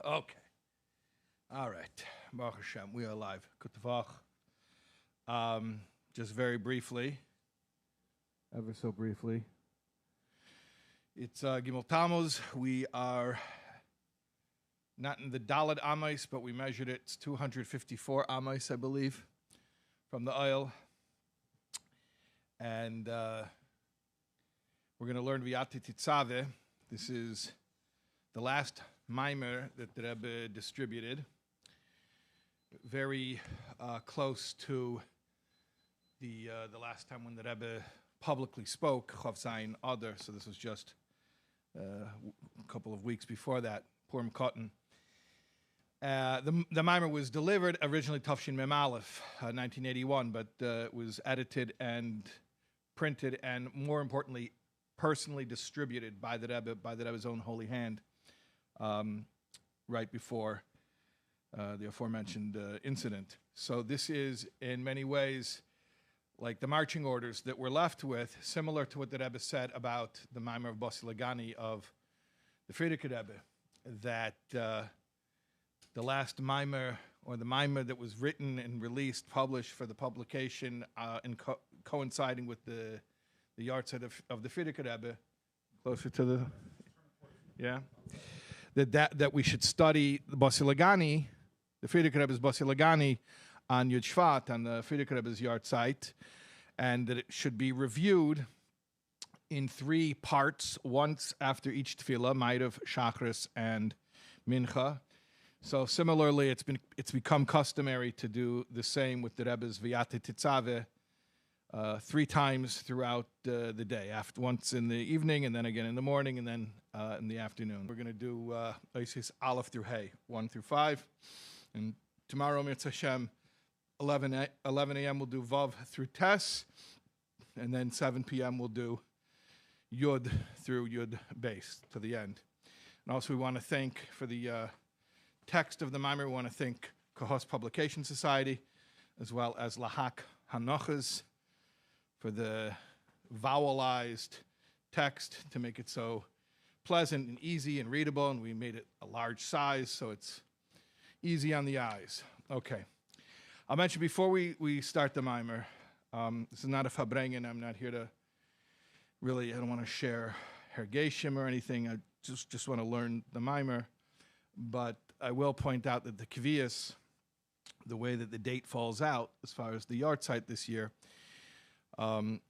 Okay. All right. Baruch Hashem, we are live. Good Tavach. Just very briefly, ever so briefly, it's Gimel Tammuz. We are not in the Daled Amos, but we measured it. It's 254 Amos, I believe, from the oil. And we're going to learn V'Atah Tetzaveh. This is the last Maamar that the Rebbe distributed, very close to the last time when the Rebbe publicly spoke, Chav Zayin Adar, so this was just a couple of weeks before that, Purim Cotton. The Maamar was delivered originally Tafshin Mem Aleph, 1981, but it was edited and printed and, more importantly, personally distributed by the Rebbe's own holy hand, right before the aforementioned incident. So this is, in many ways, like the marching orders that we're left with, similar to what the Rebbe said about the Maamar of Basi Lagani of the Frierdiker Rebbe, that the last Maamar, or the Maamar that was written and released, published for the publication, and coinciding with the yahrzreit of the Frierdiker Rebbe, closer to the, yeah, that we should study the Basi Lagani, the Frierdiker Rebbe's Basi Lagani, on Yud Shvat, on the Frierdiker Rebbe's yahrzreit, and that it should be reviewed in 3 parts, once after each tefillah, Ma'ariv, Shachris, and Mincha. So similarly, it's become customary to do the same with the Rebbe's V'Atah Tetzaveh 3 times throughout the day, once in the evening, and then again in the morning, and then in the afternoon. We're going to do Oasis Aleph through Hay, 1 through 5, and tomorrow, Motzei Shabbos, 11 a.m. we'll do Vav through Tes, and then 7 p.m. we'll do Yud through Yud Beis to the end. And also we want to thank, for the text of the Maamar, we want to thank Kohos Publication Society, as well as Lahak Hanochas, for the vowelized text to make it so pleasant and easy and readable, and we made it a large size so it's easy on the eyes. Okay. I mentioned before we start the Maamar, this is not a Fabrengen. I'm not here to really, I don't want to share Hergeshim or anything. I just want to learn the Maamar. But I will point out that the Kvias, the way that the date falls out as far as the yahrzreit this year, Motzei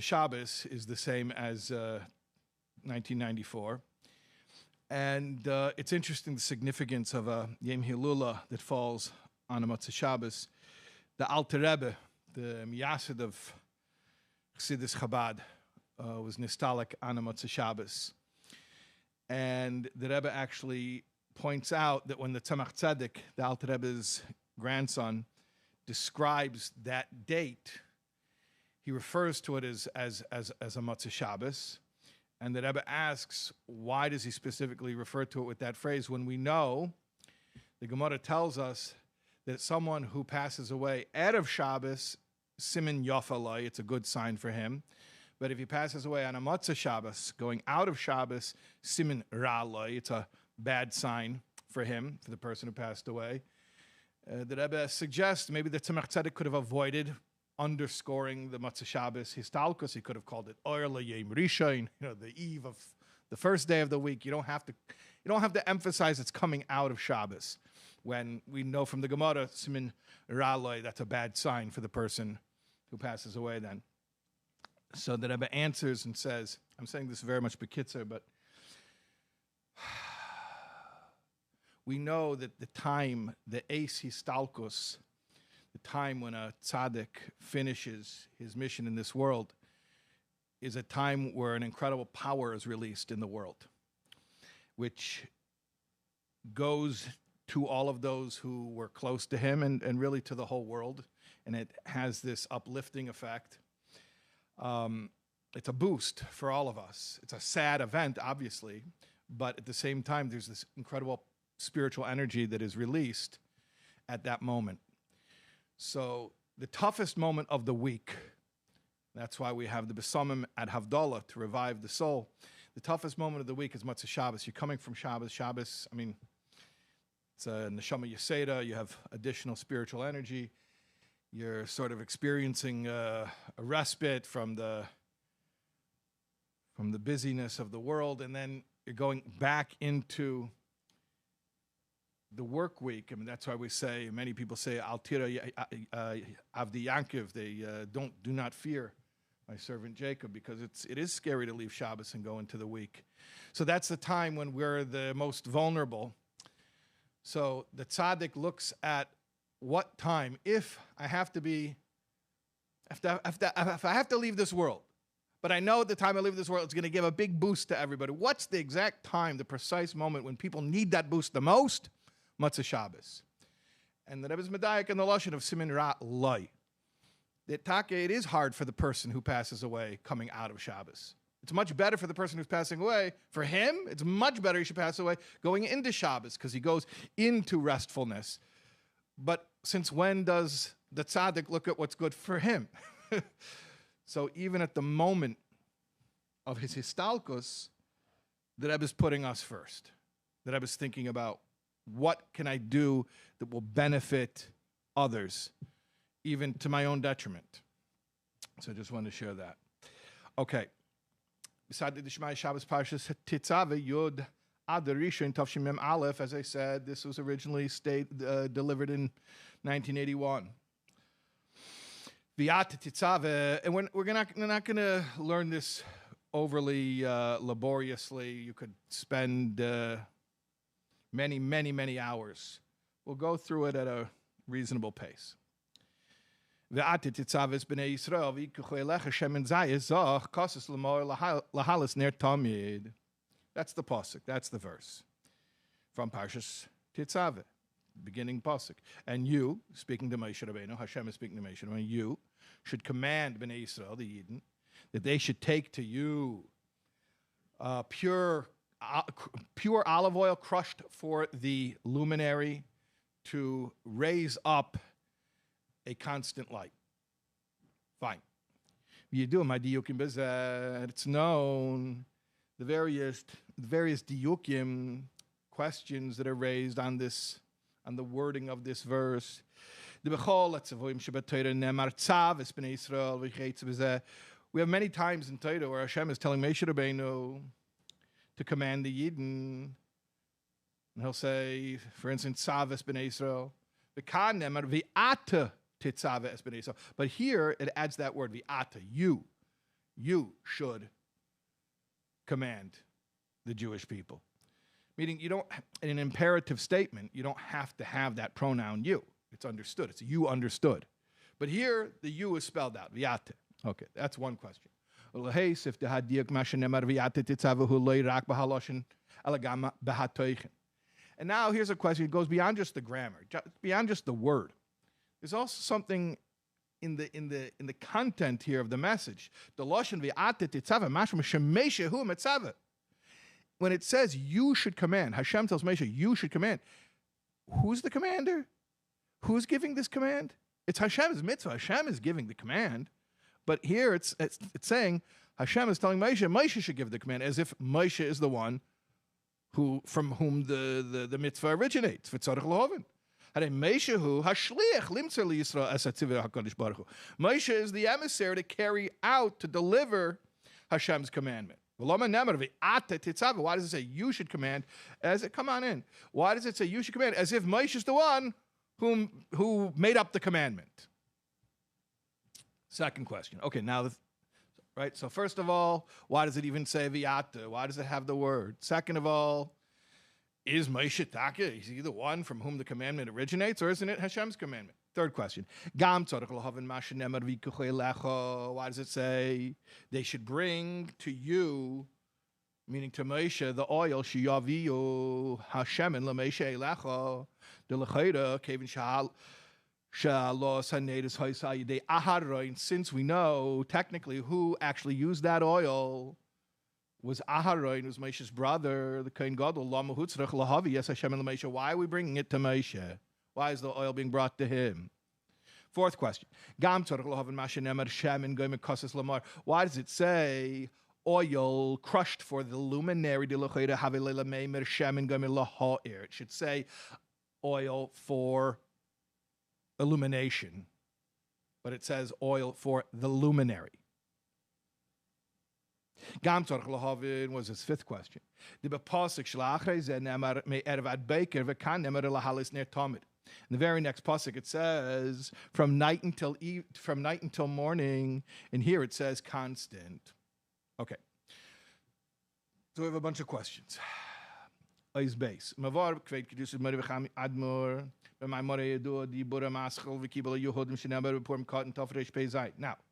Shabbos is the same as 1994. And it's interesting the significance of a Yom Hilula that falls on a Motzei Shabbos. The Alter Rebbe, the Miyased of Chassidus Chabad, was nostalgic on a Motzei Shabbos. And the Rebbe actually points out that when the Tzemach Tzedek, the Alter Rebbe's grandson, describes that date, he refers to it as a Motzei Shabbos. And the Rebbe asks, why does he specifically refer to it with that phrase when we know, the Gemara tells us that someone who passes away out of Shabbos, Siman Yofalai, it's a good sign for him. But if he passes away on a Motzei Shabbos, going out of Shabbos, Siman Ra'alai, it's a bad sign for him, for the person who passed away. The Rebbe suggests maybe the Tzemach Tzedek could have avoided underscoring the Motzei Shabbos histalkus. He could have called it Oyer L'Yom Rishon, the eve of the first day of the week. You don't have to emphasize it's coming out of Shabbos, when we know from the Gemara, Siman Ra'alai, that's a bad sign for the person who passes away then. So the Rebbe answers and says, I'm saying this very much bekitzer, but we know that the time, the Eis Histalkus, the time when a tzaddik finishes his mission in this world, is a time where an incredible power is released in the world, which goes to all of those who were close to him and really to the whole world. And it has this uplifting effect. It's a boost for all of us. It's a sad event, obviously, but at the same time, there's this incredible spiritual energy that is released at that moment. So the toughest moment of the week, that's why we have the Besamim at Havdalah to revive the soul. The toughest moment of the week is Motzei Shabbos. You're coming from Shabbos. Shabbos, I mean, it's a neshama yeseda. You have additional spiritual energy. You're sort of experiencing a respite from the busyness of the world, and then you're going back into the work week. I mean, that's why we say, many people say, Al tira avdi Yankiv, they do not fear my servant Jacob, because it is scary to leave Shabbos and go into the week. So that's the time when we're the most vulnerable. So the tzaddik looks at what time, if I have to leave this world, but I know at the time I leave this world, it's going to give a big boost to everybody. What's the exact time, the precise moment when people need that boost the most? Motzei Shabbos. And the Rebbe's Medayik and the Lashon of Simin Ra Loi. It is hard for the person who passes away coming out of Shabbos. It's much better for the person who's passing away. For him, it's much better he should pass away going into Shabbos, because he goes into restfulness. But since when does the tzaddik look at what's good for him? So even at the moment of his histalkus, the Rebbe is putting us first. The Rebbe is thinking about, what can I do that will benefit others, even to my own detriment? So I just wanted to share that. Okay. Beside the Shmai Shabbos Parshas Tetzaveh Yud Adar Rishon Tavshin Mem Aleph, as I said, this was originally delivered in 1981. V'Atah Tetzaveh, and we're not going to learn this overly laboriously. You could spend many hours. We'll go through it at a reasonable pace. V'Atah Tetzaveh b'nei Yisrael v'yikuchu elecha shemen zayis zoch kosas l'mor lahalas ner tamid. That's the pasuk. That's the verse from Parshas Tetzaveh, beginning pasuk. And you, speaking to Moshe Rabbeinu, Hashem is speaking to Moshe Rabbeinu, you should command b'nei Yisrael, the Yidden, that they should take to you pure olive oil crushed for the luminary to raise up a constant light. Fine. You do my diyukim bezeh. It's known the various diyukim questions that are raised on the wording of this verse. We have many times in Torah where Hashem is telling Moshe Rabbeinu to command the Yidden, and he'll say, for instance, Tzaves b'nei Yisrael, V'Atah Tetzaveh es b'nei Yisrael. But here it adds that word, V'Atah, you should command the Jewish people. Meaning, you don't, in an imperative statement, you don't have to have that pronoun you. It's understood. It's you understood. But here, the you is spelled out, V'Atah. Okay, that's one question. And now here's a question. It goes beyond just the grammar, beyond just the word. There's also something in the content here of the message. The lashon V'Atah Tetzaveh mashma shemesha hu metzaveh. When it says you should command, Hashem tells Moshe, you should command. Who's the commander? Who's giving this command? It's Hashem's mitzvah. Hashem is giving the command. But here it's saying Hashem is telling Moshe should give the command, as if Moshe is the one from whom the mitzvah originates. Moshe is the emissary to carry out, to deliver Hashem's commandment. Why does it say you should command? Come on in. Why does it say you should command? As if Moshe is the one who made up the commandment. Second question. Okay, now, right? So first of all, why does it even say V'Atah? Why does it have the word? Second of all, is Moshe Taka? Is he the one from whom the commandment originates, or isn't it Hashem's commandment? Third question. Why does it say they should bring to you, meaning to Moshe, the oil, Shiyaviyu Hashemin LaMoshe Elecha, the Lechayda, Kevin Shahal. Since we know technically who actually used that oil was Aharon, who's Moshe's brother, the Kohen Gadol. Why are we bringing it to Moshe? Why is the oil being brought to him? Fourth question. Why does it say oil crushed for the luminary. It should say oil for illumination, but it says oil for the luminary. Was his fifth question. In the very next pasuk, it says from night until morning, and here it says constant. Okay, so we have a bunch of questions. Is base. Now, you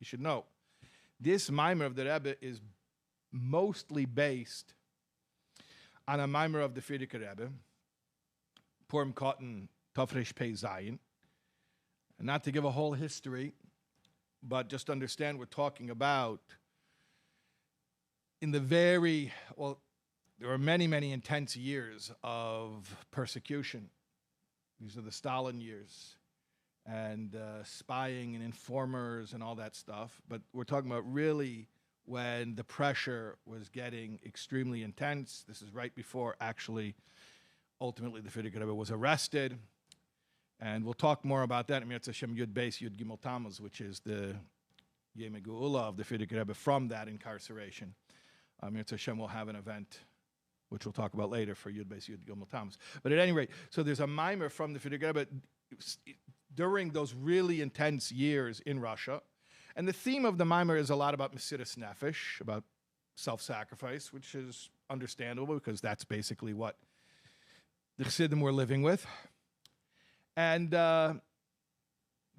should know, this Maamar of the Rebbe is mostly based on a Maamar of the Frierdiker Rebbe, Purim Cotton Tafresh Pei Zayin. And not to give a whole history, but just understand we're talking about in the very, well, there were many, many intense years of persecution. These are the Stalin years, and spying and informers and all that stuff. But we're talking about really when the pressure was getting extremely intense. This is right before, actually, ultimately the Frierdiker Rebbe was arrested. And we'll talk more about that in Motzei Shabbos Yud Beis Yud Gimel Tammuz, which is the Yom Geula of the Frierdiker Rebbe from that incarceration. Motzei Shabbos will have an event, which we'll talk about later, for Yud Beis Yud Gimel Tammuz. But at any rate, so there's a Maamar from the Frierdiker Rebbe during those really intense years in Russia. And the theme of the Maamar is a lot about Mesiras Nefesh, about self-sacrifice, which is understandable because that's basically what the Chassidim were living with. And the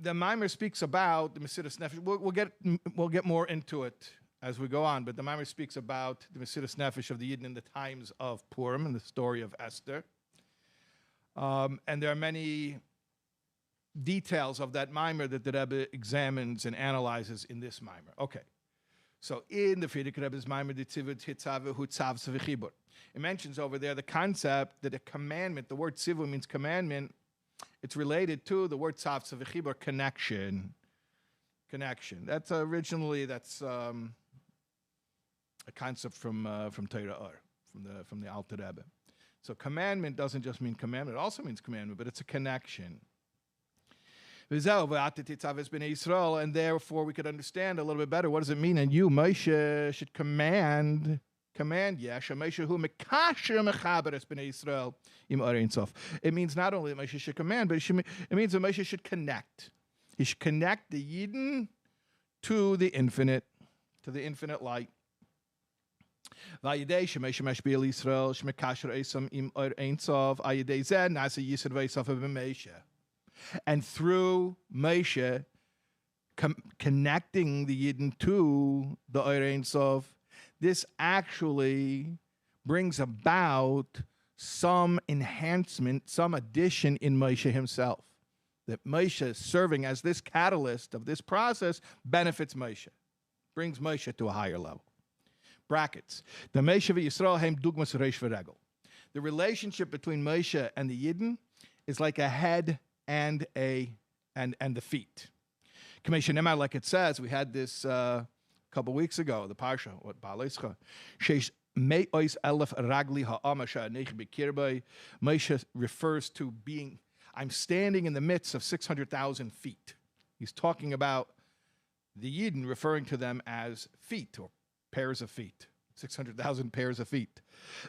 Maamar speaks about the Mesiras Nefesh. We'll get more into it as we go on, but the Maamar speaks about the Mesiras Nefesh of the Yidden in the times of Purim and the story of Esther. And there are many details of that Maamar that the Rebbe examines and analyzes in this Maamar. Okay, so in the Frierdiker Rebbe's Maamar, it mentions over there the concept that a commandment, the word tzivu means commandment, it's related to the word tzav tzavechibur, connection. That's originally a concept from Torah, from the Alter Rebbe. So commandment doesn't just mean commandment; it also means commandment, but it's a connection. V'atah Tetzaveh, and therefore we could understand a little bit better what does it mean. And you, Moshe, should command. It means not only that Moshe should command, but it means that Moshe should connect. He should connect the Yidden to the infinite light. And through Moshe connecting the Yidden to the Or Ein Sof, this actually brings about some enhancement, some addition in Moshe himself. That Moshe serving as this catalyst of this process benefits Moshe, brings Moshe to a higher level. Brackets. The Moshe v'Yisrael heim dugmas reish v'regel. The relationship between Moshe and the Yidden is like a head and the feet. Like it says, we had this couple weeks ago, the Parsha, what Ba'aleischa, Sheish me'ois elef ragli ha'ama sha'anech b'kirbei. Moshe refers to being, I'm standing in the midst of 600,000 feet. He's talking about the Yidden, referring to them as feet, or pairs of feet, 600,000 pairs of feet.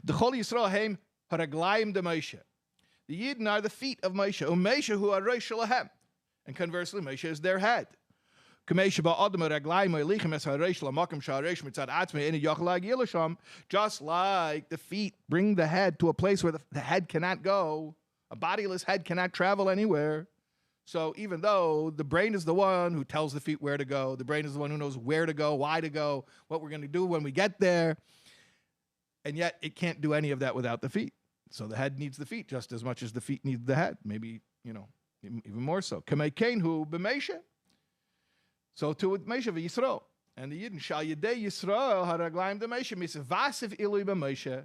The Chol Yisrael heim haraglayim de Moshe. The Yidden are the feet of Moshe, Moshe who are Rosh Lahem, and conversely, Moshe is their head. Just like the feet bring the head to a place where the head cannot go, a bodiless head cannot travel anywhere. So even though the brain is the one who tells the feet where to go, the brain is the one who knows where to go, why to go, what we're going to do when we get there, and yet it can't do any of that without the feet. So the head needs the feet just as much as the feet need the head, maybe, even more so. So to Moshe v'Yisrael, and the Yidden shall yedei Yisrael haraglayim de Moshe misvasiv ilui b'Moshe.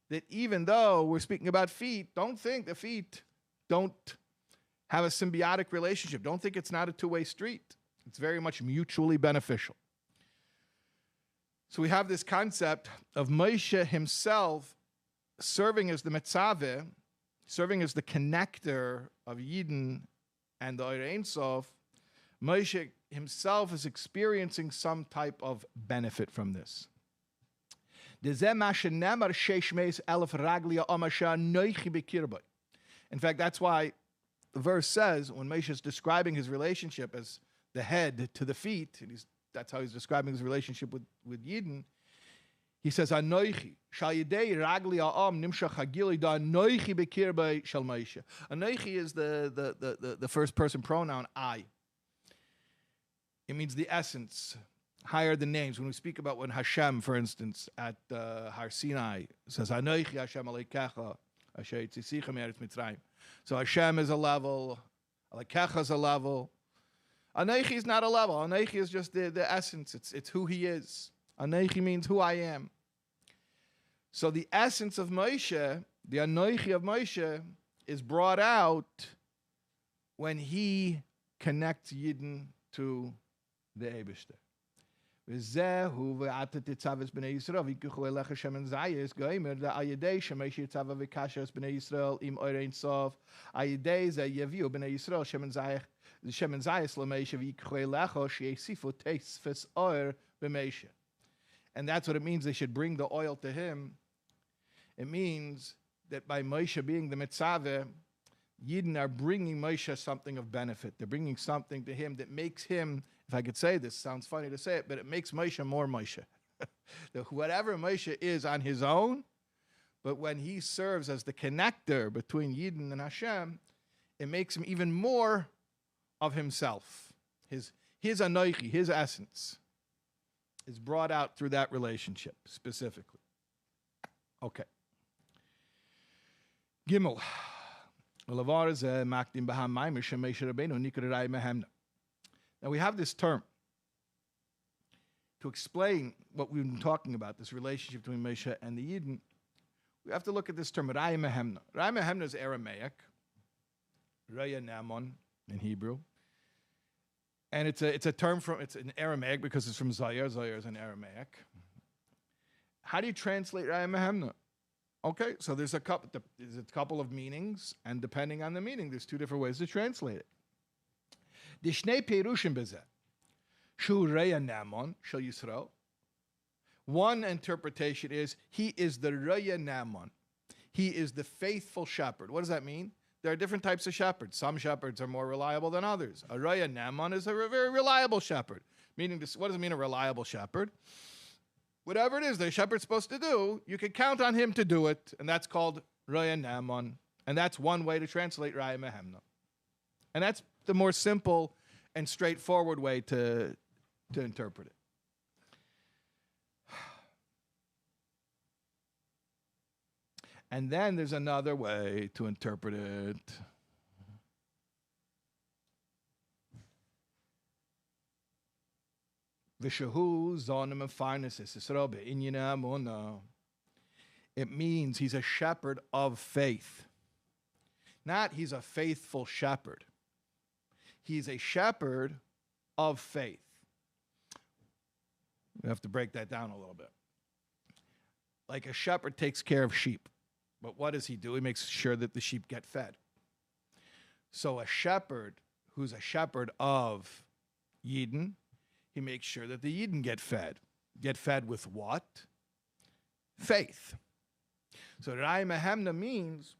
That even though we're speaking about feet, don't think the feet don't have a symbiotic relationship. Don't think it's not a two-way street. It's very much mutually beneficial. So we have this concept of Moshe himself serving as the Tetzaveh, serving as the connector of Yidden and the Ohr Ein Sof. Moshe himself is experiencing some type of benefit from this. In fact, that's why the verse says, when Moshe is describing his relationship as the head to the feet, and that's how he's describing his relationship with Yidden, he says, Anoichi, shal yidei ragli ha'am nimshach hagili da anoichi bekirbei shel Moshe. Anoichi is the first person pronoun, I. It means the essence, higher than names. When we speak about when Hashem, for instance, at Har Sinai, says, Anoichi Hashem aleikecha, asher yitzisicha me'eretz Mitzrayim. So Hashem is a level, aleikecha is a level. Anoichi is not a level. Anoichi is just the essence. It's who he is. Anoichi means who I am. So the essence of Moshe, the Anoichi of Moshe, is brought out when he connects Yidden to the Eibishter. V'zehu V'Atah Tetzaveh b'nei Yisrael v'yikuchu elecha shemen zayis goimer da'ayidei shemeish yitzaveh v'kashas b'nei Yisrael im Ohr Ein Sof ayidei ze yaviu b'nei Yisrael shemen zayis l'meisha v'yikuchu elecha she'esifu teisfes ohr b'meisha. And that's what it means. They should bring the oil to him. It means that by Moshe being the Tetzaveh, Yidden are bringing Moshe something of benefit. They're bringing something to him that makes him, if I could say this, sounds funny to say it, but it makes Moshe more Moshe. Whatever Moshe is on his own, but when he serves as the connector between Yidden and Hashem, it makes him even more of himself. His anoichi, his essence, is brought out through that relationship specifically. Okay. Gimel. Now we have this term to explain what we've been talking about, this relationship between Moshe and the Yidden. We have to look at this term, Raya Mehemna. Raya Mehemna is Aramaic, Raya Namon in Hebrew. And it's a term it's in Aramaic because it's from Zayar. Zayar is in Aramaic. How do you translate Raya Mehemna? Okay, so there's a couple of meanings, and depending on the meaning, there's two different ways to translate it. The Shnei Perushim Bezeh, Shu Raya Namon Shel Yisrael. One interpretation is he is the Raya Namon. He is the faithful shepherd. What does that mean? There are different types of shepherds. Some shepherds are more reliable than others. A Raya Namon is a very reliable shepherd. Meaning, what does it mean, a reliable shepherd? Whatever it is the shepherd's supposed to do, you can count on him to do it, and that's called Raya Namon. And that's one way to translate Raya Mehemna. And that's the more simple and straightforward way to interpret it. And then there's another way to interpret it. It means he's a shepherd of faith. Not he's a faithful shepherd. He's a shepherd of faith. We have to break that down a little bit. Like a shepherd takes care of sheep. But what does he do? He makes sure that the sheep get fed. So a shepherd who's a shepherd of Yidden, he makes sure that the Yidden get fed. Get fed with what? Faith. So Raya Mehemna means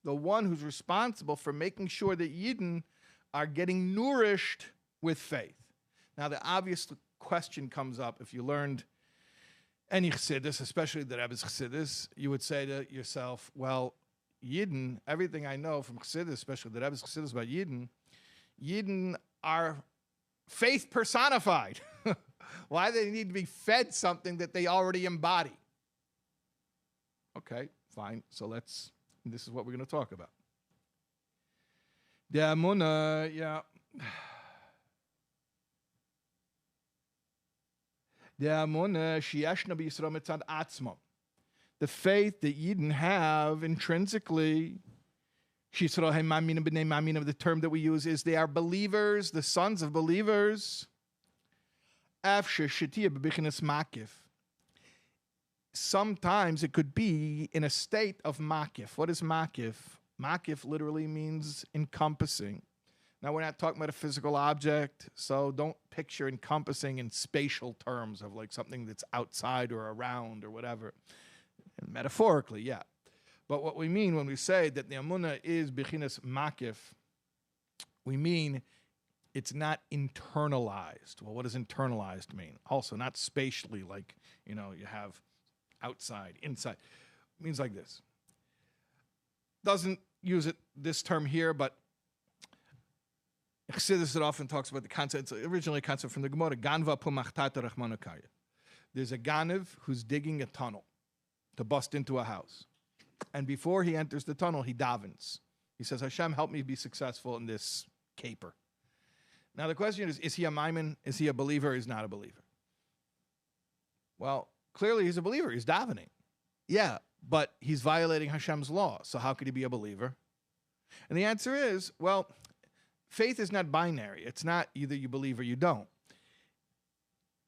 the one who's responsible for making sure that Yidden are getting nourished with faith. Now the obvious question comes up, if you learned any Chassidus, especially the Rebbe's Chassidus, you would say to yourself, well, Yidden, everything I know from Chassidus, especially the Rebbe's Chassidus about Yidden, Yidden are faith personified. Why do they need to be fed something that they already embody? Okay, fine. So this is what we're going to talk about. The Amunah, yeah. The faith that Yidden have intrinsically, the term that we use is they are believers, the sons of believers. sometimes it could be in a state of makif. What is makif? Makif literally means encompassing. Now, we're not talking about a physical object, so don't picture encompassing in spatial terms of like something that's outside or around or whatever. And metaphorically, yeah. But what we mean when we say that the Amunah is Bechinas Makif, we mean it's not internalized. Well, what does internalized mean? Also, not spatially, like, you have outside, inside. It means like this. Doesn't use this term here, but Chassidus often talks about the concept. It's originally a concept from the Gemara. Ganva pumachtata rachmanakaya. There's a Ganev who's digging a tunnel to bust into a house. And before he enters the tunnel, he davens. He says, Hashem, help me be successful in this caper. Now the question is he a Maimon? Is he a believer? He's not a believer. Well, clearly he's a believer. He's davening. Yeah, but he's violating Hashem's law. So how could he be a believer? And the answer is, well, faith is not binary. It's not either you believe or you don't.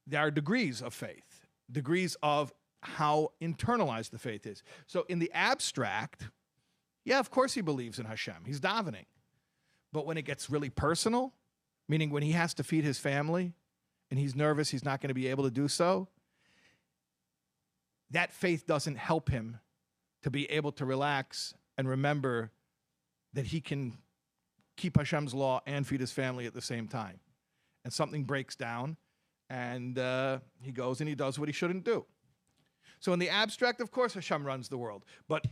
There are degrees of faith, degrees of how internalized the faith is. So in the abstract, yeah, of course he believes in Hashem. He's davening. But when it gets really personal, meaning when he has to feed his family and he's nervous he's not going to be able to do so, that faith doesn't help him to be able to relax and remember that he can keep Hashem's law and feed his family at the same time. And something breaks down, and he goes and he does what he shouldn't do. So in the abstract, of course, Hashem runs the world. But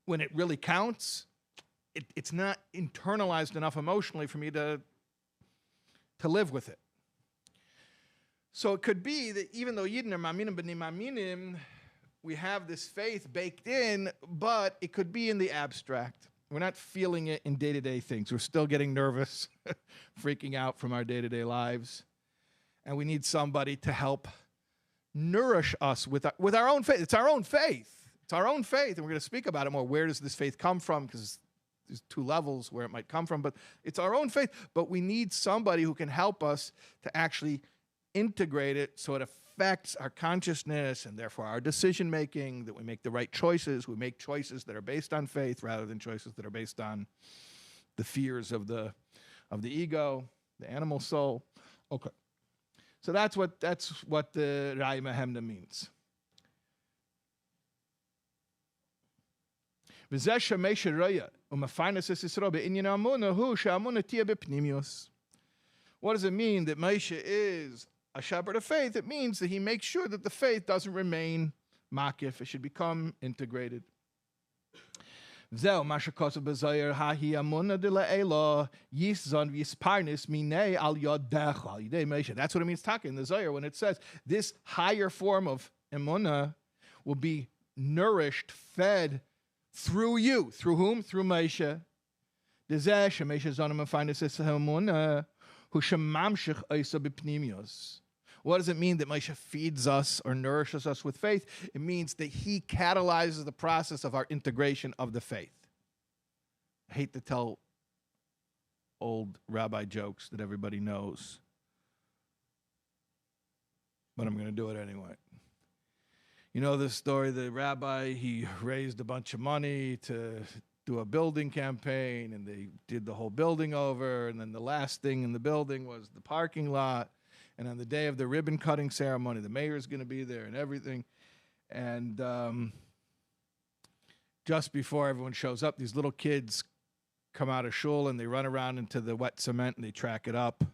when it really counts, it's not internalized enough emotionally for me to live with it. So it could be that even though Yidden are Maminim b'nei Maminim, we have this faith baked in, but it could be in the abstract. We're not feeling it in day-to-day things. We're still getting nervous, freaking out from our day-to-day lives. And we need somebody to help nourish us with our own faith. It's our own faith. It's our own faith. And we're going to speak about it more. Where does this faith come from? Because there's two levels where it might come from. But it's our own faith. But we need somebody who can help us to actually integrate it so it affects our consciousness and therefore our decision-making, that we make the right choices. We make choices that are based on faith rather than choices that are based on the fears of the ego, the animal soul. Okay. So that's what the Rai Mehemna means. What does it mean that Moshe is a shepherd of faith? It means that he makes sure that the faith doesn't remain makif. It should become integrated. That's what it means talking in the Zohar when it says this higher form of emunah will be nourished, fed through you. Through whom? Through Moshe. What does it mean that Moshe feeds us or nourishes us with faith? It means that he catalyzes the process of our integration of the faith. I hate to tell old rabbi jokes that everybody knows, but I'm going to do it anyway. You know this story, the rabbi, he raised a bunch of money to do a building campaign, and they did the whole building over, and then the last thing in the building was the parking lot. And on the day of the ribbon cutting ceremony, the mayor's going to be there and everything. And just before everyone shows up, these little kids come out of shul and they run around into the wet cement and they track it up.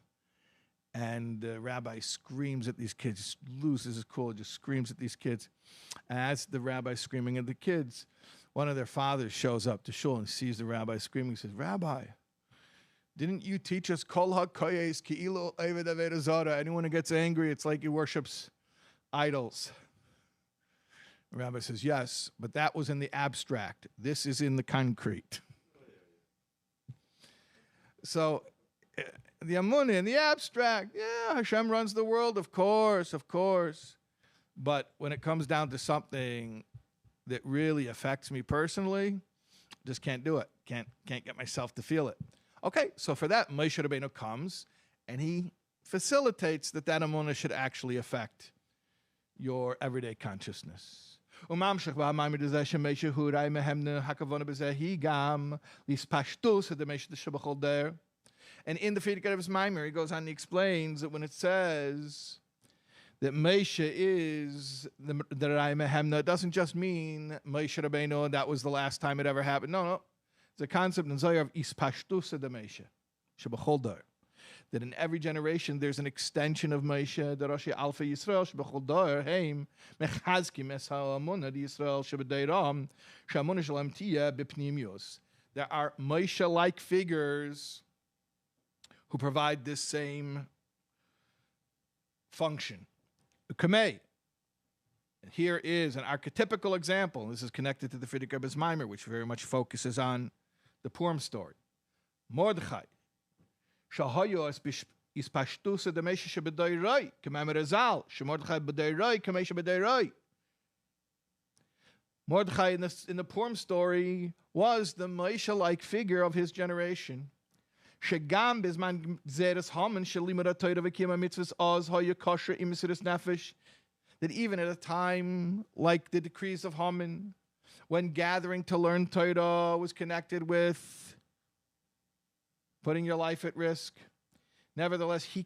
And the rabbi screams at these kids, just loses his cool, just screams at these kids. And as the rabbi's screaming at the kids, one of their fathers shows up to shul and sees the rabbi screaming. He says, "Rabbi, didn't you teach us kol ha-koyes ki'ilu eved avodah zarah? Anyone who gets angry, it's like he worships idols." The rabbi says, "Yes, but that was in the abstract. This is in the concrete." So the Amunah in the abstract, yeah, Hashem runs the world, of course. But when it comes down to something that really affects me personally, just can't do it. Can't get myself to feel it. Okay, so for that, Moshe Rabbeinu comes and he facilitates that Amunah should actually affect your everyday consciousness. And in the V'Atah Tetzaveh, he goes on and he explains that when it says that Moshe is the Rai Mehemna, it doesn't just mean Moshe Rabbeinu, that was the last time it ever happened. No. It's a concept in Zohar of Ispashtusa de Moshe, Shebachol Dar. That in every generation there's an extension of Moshe, the Roshi Alpha Yisrael, Shebachol Dar, Heim, Mechazkim Es HaAmunah, the Yisrael, Shebedeiram, Shamunah Shalem Tia Bipnimius. There are Moshe-like figures who provide this same function. Kamei. Here is an archetypical example. This is connected to the Frierdiker Rebbe's Maamar, which very much focuses on the Purim story. Mordechai. Shahayo is pashtusa de Moshe shebedeirai, k'mamer azal, shemordechai bedeirai, k'meshe bedeirai. Mordechai in the Purim story was the Moshe-like figure of his generation. Shegam bizman zeres hamen shelimar Torah v'kiyam mitzvahs oz haya kosher imesiris nefesh. That even at a time like the decrees of Haman, when gathering to learn Torah was connected with putting your life at risk, nevertheless, he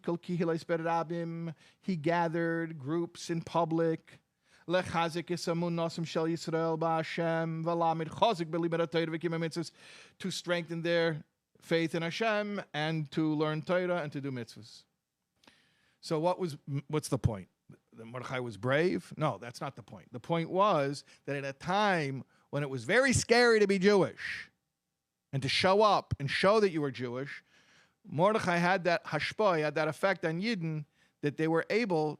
gathered groups in public to strengthen their faith in Hashem and to learn Torah and to do mitzvahs. So what's the point? That Mordechai was brave? No, that's not the point. The point was that at a time when it was very scary to be Jewish and to show up and show that you were Jewish, Mordechai had that hashpah, had that effect on Yidden, that they were able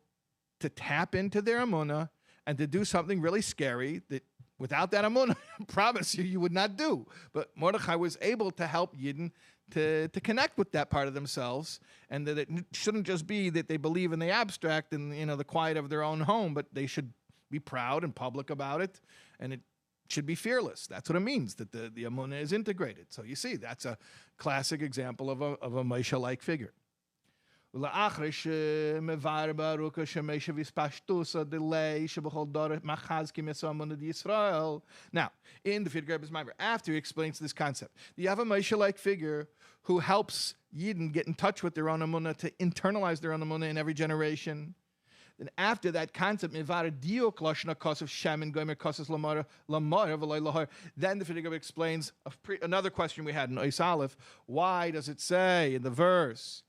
to tap into their emunah and to do something really scary that without that emunah, I promise you would not do. But Mordechai was able to help Yidden to connect with that part of themselves, and that it shouldn't just be that they believe in the abstract and the quiet of their own home, but they should be proud and public about it, and it should be fearless. That's what it means, that the emunah is integrated. So you see, that's a classic example of a Moshe-like figure. Now, in the Frierdiker Rebbe's Maamar, after he explains this concept, you have a Moshe-like figure who helps Yidden get in touch with their own emunah, to internalize their own emunah in every generation. Then after that concept, then the Frierdiker Rebbe explains another question we had in Ois Aleph. Why does it say in the verse,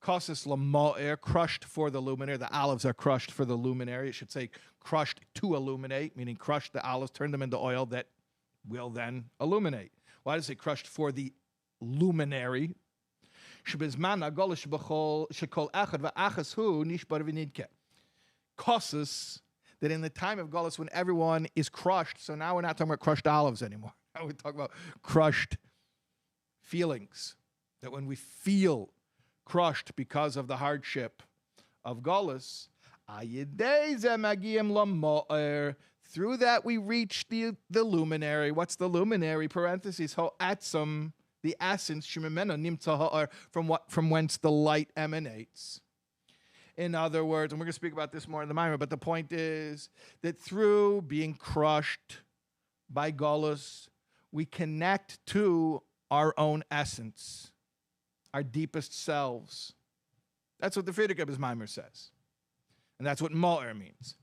Kosis lamo'er, crushed for the luminary? The olives are crushed for the luminary. It should say crushed to illuminate, meaning crush the olives, turn them into oil that will then illuminate. Why does it say crushed for the luminary? Kosis, that in the time of Golus when everyone is crushed, so now we're not talking about crushed olives anymore. Now we talk about crushed feelings. That when we feel crushed because of the hardship of Golus, through that we reach the luminary. What's the luminary? Parentheses, ha'atzam, the essence, from whence the light emanates. In other words, and we're going to speak about this more in the Maamar, but the point is that through being crushed by Golus, we connect to our own essence, our deepest selves. That's what the Frierdiker Rebbe's Maamar says. And that's what Mo'er means.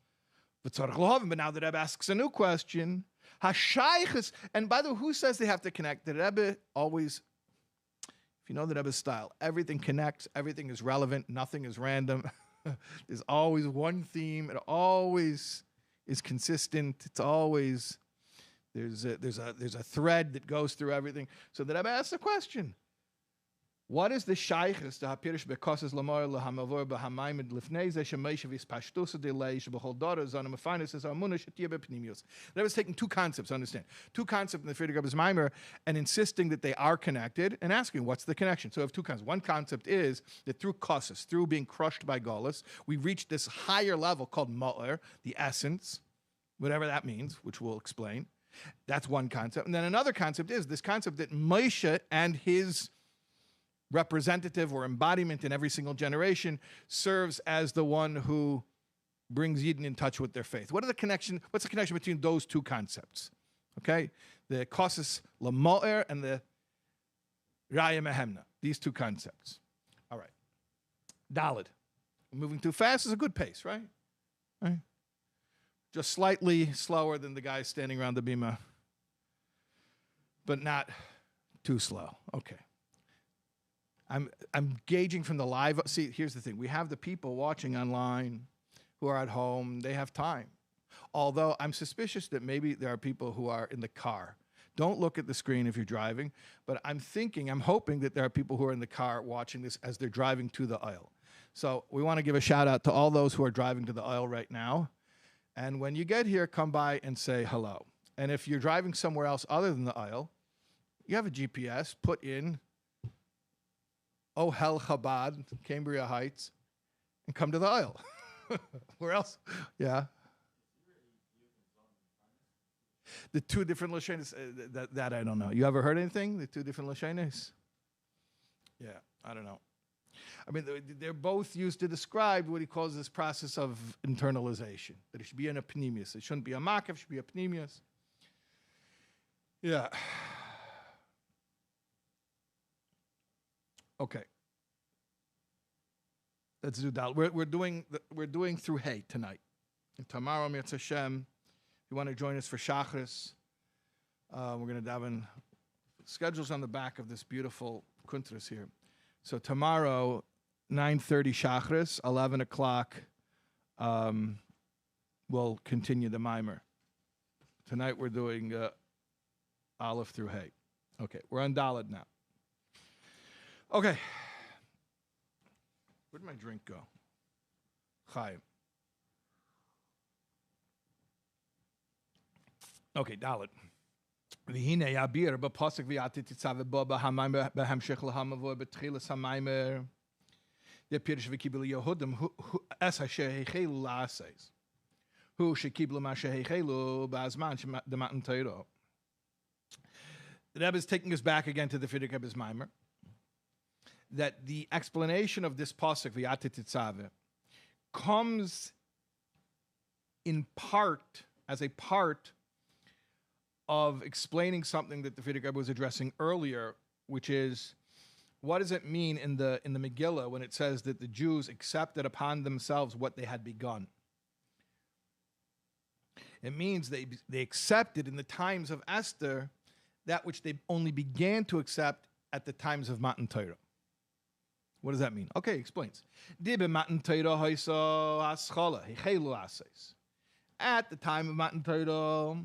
But now the Rebbe asks a new question. Hashaychus, and by the way, who says they have to connect? The Rebbe always, if you know the Rebbe's style, everything connects, everything is relevant, nothing is random. There's always one theme, it always is consistent, it's always, there's a thread that goes through everything. So the Rebbe asks a question. What is the shaychus, the hapirish bekosses lamar lahamavor bahamaymed lifnei ze shemeisha vispashtusa delay shebechol dora zana mefanis as amunah shetia bepnimius. The Rebbe is taking two concepts, understand. Two concepts in the Frierdiker Rebbe's Maamar and insisting that they are connected and asking what's the connection. So we have two concepts. One concept is that through kosis, through being crushed by Golus, we reach this higher level called Mo'er, the essence, whatever that means, which we'll explain. That's one concept. And then another concept is this concept that Moshe and his representative or embodiment in every single generation serves as the one who brings Yidden in touch with their faith. What's the connection between those two concepts? Okay? The Kosis Lamo'er and the Raya Mehemna. These two concepts. All right. Daled. Moving too fast is a good pace, right? Right? Just slightly slower than the guy standing around the bima, but not too slow. Okay. I'm gauging from the live. See, here's the thing. We have the people watching online who are at home. They have time. Although I'm suspicious that maybe there are people who are in the car. Don't look at the screen if you're driving, but I'm hoping that there are people who are in the car watching this as they're driving to the aisle. So we want to give a shout out to all those who are driving to the aisle right now. And when you get here, come by and say hello. And if you're driving somewhere else other than the aisle, you have a GPS, put in Oh Hell Chabad, Cambria Heights, and come to the aisle. Where else? Yeah. The two different Lashonos, that I don't know. You ever heard anything? The two different Lashonos? Yeah, I don't know. I mean, they're both used to describe what he calls this process of internalization. That it should be an apnemius. It shouldn't be a makif, it should be a pneumius. Yeah. Okay. Let's do that. We're doing through Hay tonight. And tomorrow, Mirz Hashem, if you want to join us for Shachris, we're going to daven. Schedule's on the back of this beautiful kuntras here. So tomorrow, 9:30 Shachris, 11 o'clock, we'll continue the Maamar. Tonight we're doing Aleph through Hay. Okay, we're on Daled now. Okay. Where'd my drink go? Chaim. Okay, Daled. V'hinei abir b'posek V'Atah Tetzaveh bo b'hamaymer b'hamshech l'hamavor b'tchilas hamaymer yepirish v'kibel Yehudim es hasher heichelu la'aseis hu shekiblu ma sheheichelu b'azman d'matan Torah. The Rebbe is taking us back again to the Frierdiker Rebbe's Maamar, that the explanation of this pasuk V'Atah Tetzaveh comes in part as a part of explaining something that the Frierdiker Rebbe was addressing earlier, which is, what does it mean in the Megillah when it says that the Jews accepted upon themselves what they had begun? It means they accepted in the times of Esther that which they only began to accept at the times of Matan Torah. What does that mean? Okay, he explains. At the time of Matan Torah,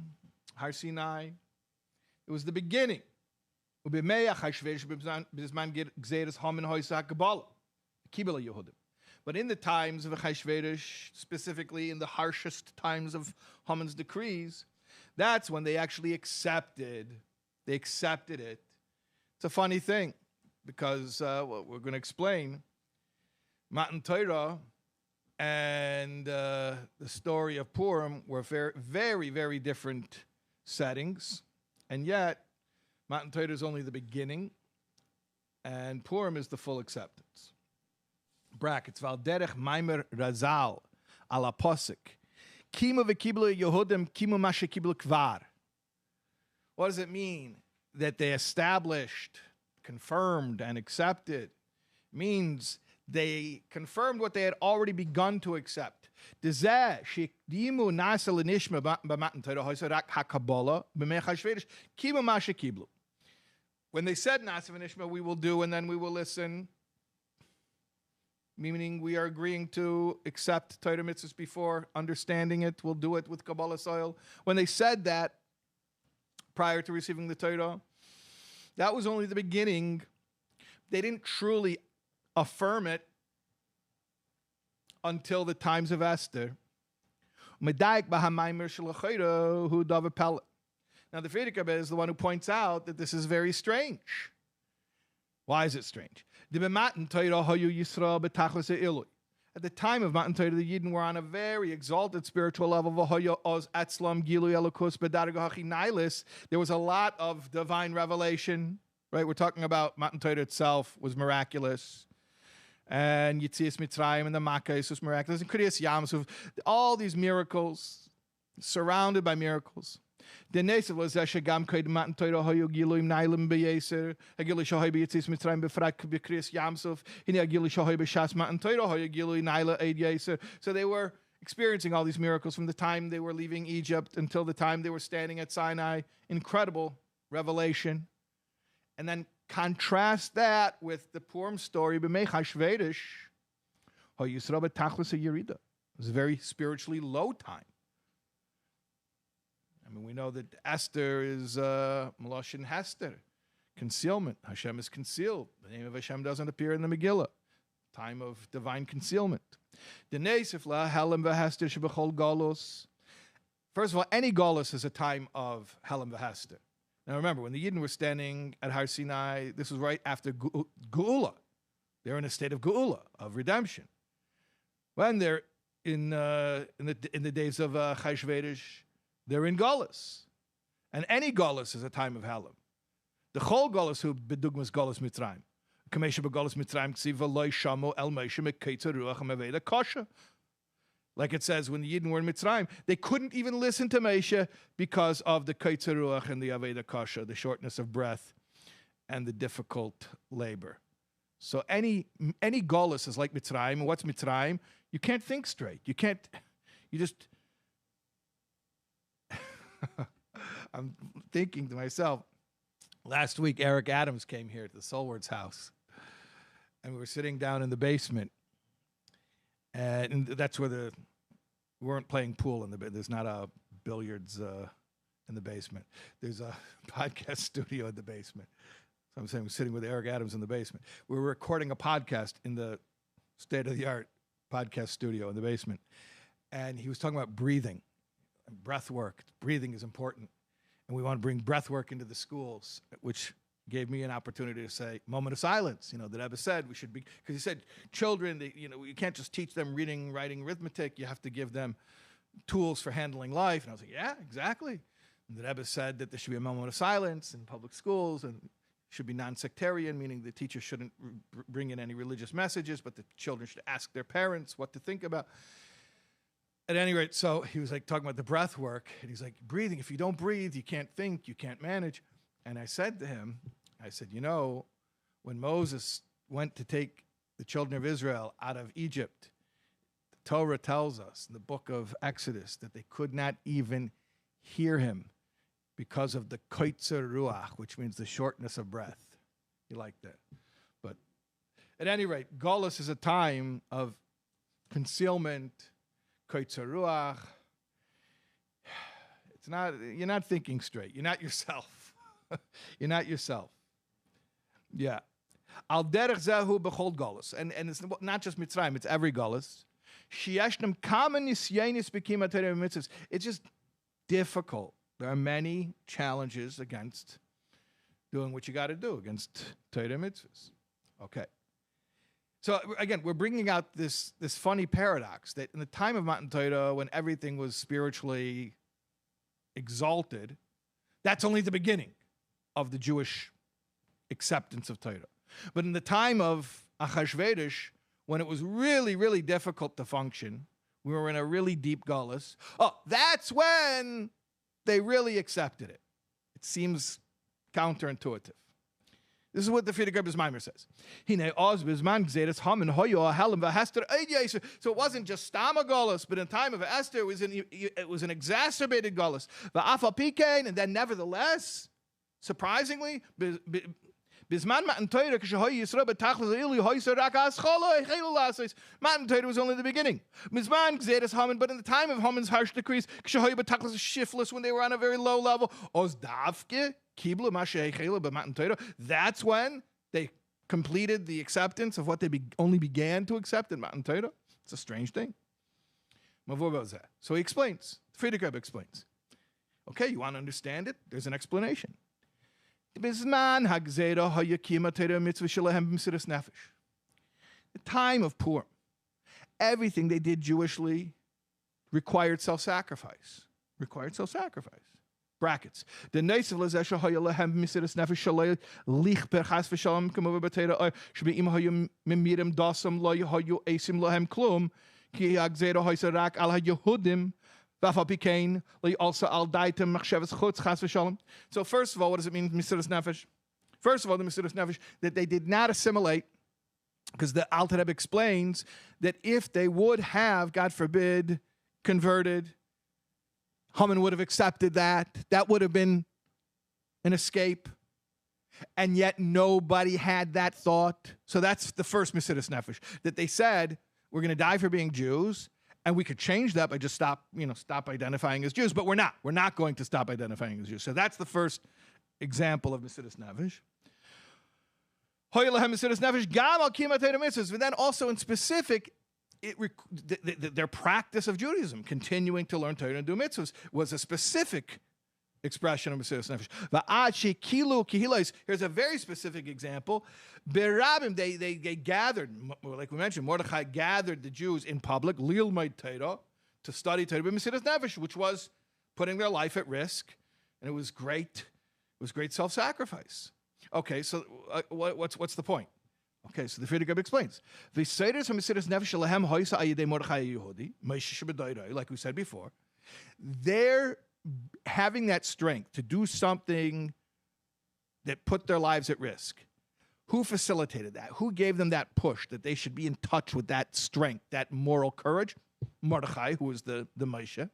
Har Sinai, it was the beginning. But in the times of Achashverosh, specifically in the harshest times of Haman's decrees, that's when they actually accepted. They accepted it. It's a funny thing, because what we're going to explain, Matan Torah and the story of Purim were very, very, very different settings, and yet Matan Torah is only the beginning, and Purim is the full acceptance. Brackets, Val derech Maamar Razal ala posik kimu v'kiblu Yehudim kimu ma shekiblu kvar. What does it mean that they established, confirmed, and accepted? It means they confirmed what they had already begun to accept. When they said Nasa v'nishma, we will do and then we will listen, meaning we are agreeing to accept Torah mitzvahs before understanding it, we'll do it with Kabbalah soil. When they said that prior to receiving the Torah, that was only the beginning. They didn't truly affirm it until the times of Esther. Now, the Frierdiker Rebbe is the one who points out that this is very strange. Why is it strange? At the time of Matan Torah, the Yidden were on a very exalted spiritual level. There was a lot of divine revelation. Right? We're talking about Matan Torah itself was miraculous. and Yitzias Mitzrayim and the Makkah is miraculous, and Kriyas Yamsuf, all these miracles, surrounded by miracles. The Nesev was Gam Kaid Matan Torah Hoyu Giluim Nailim Beyeser, Agili Shohai Yitzias Mitzrayim Befrak Bekriyas Yamsuf, Hini Agili Shohai Beshas Matan Torah Hoyu Gilui Naila Eid Yeser. So they were experiencing all these miracles from the time they were leaving Egypt until the time they were standing at Sinai. Incredible revelation. And then contrast that with the Purim story, B'mei Chashvedish, Hoyusra B'tachlis Yerida. It was a very spiritually low time. I mean, we know that Esther is Meloshin Hester, concealment. Hashem is concealed. The name of Hashem doesn't appear in the Megillah. Time of divine concealment. First of all, any Golus is a time of Helam v'Hester. Now remember, when the Yidden were standing at Har Sinai, this was right after Geula. They're in a state of Geula, of redemption. When they're in the days of Chashvedish, they're in Golus. And any Golus is a time of Helam. The Chol Golus who bedugmas Golus Mitzrayim. Like it says, when the Yidden were in Mitzrayim, they couldn't even listen to Moshe because of the Kaitzer Ruach and the Aveda Kasha, the shortness of breath and the difficult labor. So any Golus is like Mitzrayim. And what's Mitzrayim? You can't think straight. You just... I'm thinking to myself, last week Eric Adams came here to the SoulWords house. And we were sitting down in the basement, and that's where we weren't playing pool in the there's not a billiards in the basement. There's a podcast studio in the basement. So I'm saying we're sitting with Eric Adams in the basement. We were recording a podcast in the state-of-the-art podcast studio in the basement, and he was talking about breathing, and breath work. Breathing is important, and we want to bring breath work into the schools, which gave me an opportunity to say, moment of silence. You know, the Rebbe said we should be, because he said, children, you can't just teach them reading, writing, arithmetic. You have to give them tools for handling life. And I was like, yeah, exactly. And the Rebbe said that there should be a moment of silence in public schools and should be non-sectarian, meaning the teacher shouldn't bring in any religious messages, but the children should ask their parents what to think about. At any rate, so he was like talking about the breath work, and he's like, breathing, if you don't breathe, you can't think, you can't manage. And I said to him, when Moses went to take the children of Israel out of Egypt, the Torah tells us in the book of Exodus that they could not even hear him because of the koitzer ruach, which means the shortness of breath. He liked that. But at any rate, Golus is a time of concealment, koitzer ruach. You're not thinking straight. You're not yourself. You're not yourself. Yeah. Al derech zehu b'chol Golus. And it's not just Mitzrayim, it's every Golus. Sheyeshnem kama nisyenis b'kiyum Torah mitzvahs. It's just difficult. There are many challenges against doing what you got to do, against Torah mitzvahs. Okay. So again, we're bringing out this funny paradox that in the time of Matan Torah, when everything was spiritually exalted, that's only the beginning of the Jewish acceptance of Torah. But in the time of Achashverosh, when it was really, really difficult to function, we were in a really deep Golus. Oh, that's when they really accepted it. It seems counterintuitive. This is what the Frierdiker Rebbe's Maamar says. So it wasn't just Stama Golus, but in the time of Esther, it was an exacerbated Golus. And then nevertheless, surprisingly, Matan Torah was only the beginning. But in the time of Haman's harsh decrees, when they were on a very low level, that's when they completed the acceptance of what they only began to accept in Matan Torah. It's a strange thing. So he explains. The Frierdiker Rebbe explains. Okay, you want to understand it? There's an explanation. The time of Purim, everything they did Jewishly required self-sacrifice. brackets. The Neisiv Lazesha Hayalahem Misiris Nefesh Shalay Lich Perchas Vishalom Kamuva Batera Shabi Im Hayum Mimirim Dasam Loy Hayu Asim Lohem Klum Ki Agzera Haysarak Al Yehudim Vafa Pikain Loy also Al Daitem Machshavas Chutz Chas Vishalom. So first of all, what does it mean, Misiris Nefesh? First of all, the Misiris Nefesh, that they did not assimilate, because the Alter Rebbe explains that if they would have, God forbid, converted, Haman would have accepted that. That would have been an escape. And yet nobody had that thought. So that's the first Mesiras Nefesh, that they said, we're going to die for being Jews, and we could change that by just stop identifying as Jews, but we're not. We're not going to stop identifying as Jews. So that's the first example of Mesiras Nefesh. But then also in specific, their practice of Judaism, continuing to learn Torah and do mitzvahs, was a specific expression of Mesiras Nefesh. Here's a very specific example. They gathered, like we mentioned, Mordechai gathered the Jews in public, Lilmod Torah, to study Torah b'Mesiras Nefesh, which was putting their life at risk, and it was great. It was great self-sacrifice. Okay, so what's the point? Okay, so the Friedrich Rebbe explains. Like we said before, they're having that strength to do something that put their lives at risk. Who facilitated that? Who gave them that push that they should be in touch with that strength, that moral courage? Mordechai, who was the Moshe.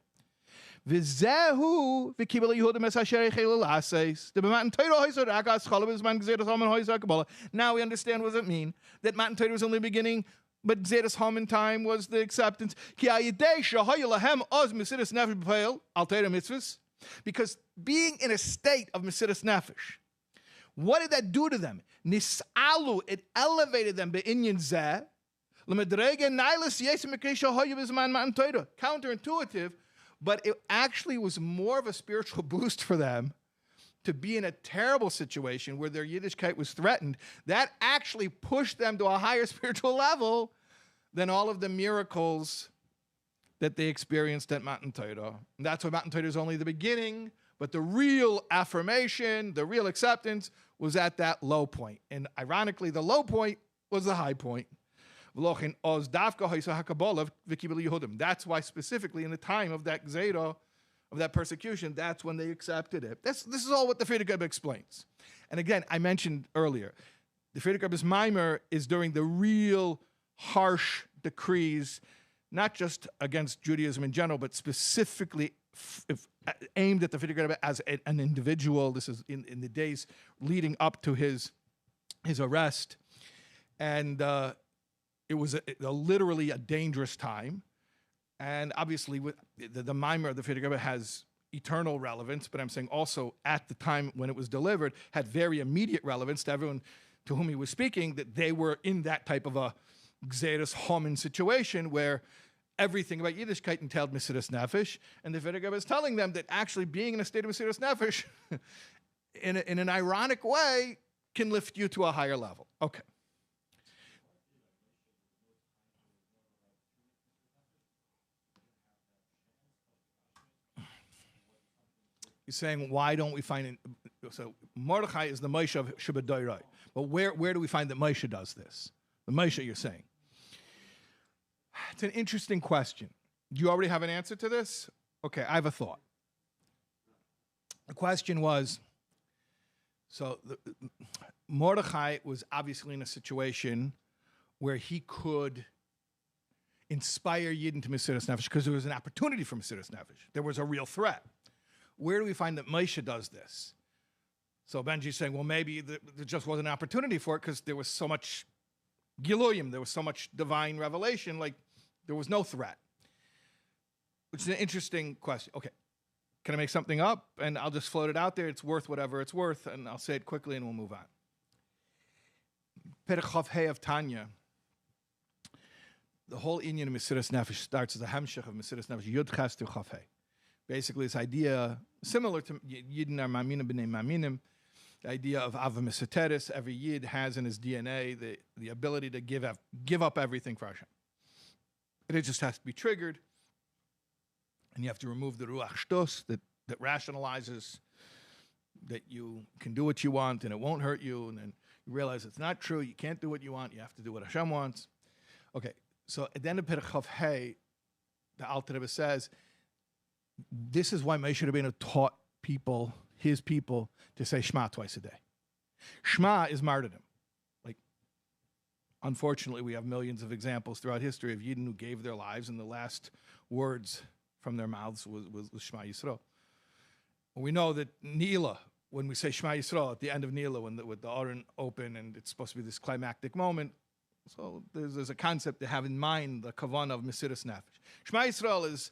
V'zehu v'kibel Yehudim es asher echel l'asseis. The Matan Torah hoyser akas chalab man gzeras haman hoyser kabbalah. Now we understand what does it mean that Matan Torah was only the beginning, but gzeras haman time was the acceptance. Ki ayidei shahoy lahem oz mesiras nefesh b'peil al Torah mitzvahs. Because being in a state of mesiras nefesh, what did that do to them? Nisalu, it elevated them be'inyan zeh. L'medrege nailas yesim mekei shahoy b'zman Matan Torah. Counterintuitive. But it actually was more of a spiritual boost for them to be in a terrible situation where their Yiddishkeit was threatened. That actually pushed them to a higher spiritual level than all of the miracles that they experienced at Matan Torah. And that's why Matan Torah is only the beginning, but the real affirmation, the real acceptance was at that low point. And ironically, the low point was the high point. That's why specifically in the time of that Gzeira, of that persecution, that's when they accepted it. This is all what the Friedrich Rebbe explains. And again, I mentioned earlier, the Friedrich Rebbe's Maamar is during the real harsh decrees, not just against Judaism in general, but specifically aimed at the Friedrich Rebbe as an individual. This is in the days leading up to his arrest. And it was literally a dangerous time. And obviously, the Maamar of the Friedrich Rebbe has eternal relevance, but I'm saying also at the time when it was delivered, had very immediate relevance to everyone to whom he was speaking, that they were in that type of a Gzeras Haman situation where everything about Yiddishkeit entailed Mesiras Nefesh, and the Friedrich Rebbe is telling them that actually being in a state of Mesiras Nefesh, in an ironic way, can lift you to a higher level. Okay. He's saying, why don't we find it? So Mordechai is the Moshe of Shabbat. But where do we find that Moshe does this? The Moshe you're saying. It's an interesting question. Do you already have an answer to this? Okay, I have a thought. The question was, so Mordechai was obviously in a situation where he could inspire Yidden to Mesiras Nefesh because there was an opportunity for Mesiras Nefesh. There was a real threat. Where do we find that Moshe does this? So Benji's saying, well, maybe there just wasn't an opportunity for it because there was so much Giluyim, there was so much divine revelation, like there was no threat. Which is an interesting question. Okay, can I make something up? And I'll just float it out there. It's worth whatever it's worth, and I'll say it quickly and we'll move on. Perek Chav Hei of Tanya. The whole inyan of Mesiras Nefesh starts as a hemshech of Mesiras Nefesh, Yud Ches to Chav Hei. Basically, this idea, similar to Yidden are Maminim b'nei Maminim, the idea of Ava Meseteris. Every Yid has in his DNA the ability to give up everything for Hashem. It just has to be triggered, and you have to remove the Ruach Shtos, that that rationalizes that you can do what you want and it won't hurt you, and then you realize it's not true. You can't do what you want. You have to do what Hashem wants. Okay, so at the end of Perek Chav Hey, the Alter Rebbe says, this is why Moshe Rabbeinu taught people, his people, to say Shema twice a day. Shema is martyrdom. Like, unfortunately, we have millions of examples throughout history of Yidden who gave their lives, and the last words from their mouths was Shema Yisrael. We know that Nila, when we say Shema Yisrael at the end of Nila, with the Aron open, and it's supposed to be this climactic moment, so there's a concept to have in mind the kavanah of Mesiras Nefesh. Shema Yisrael is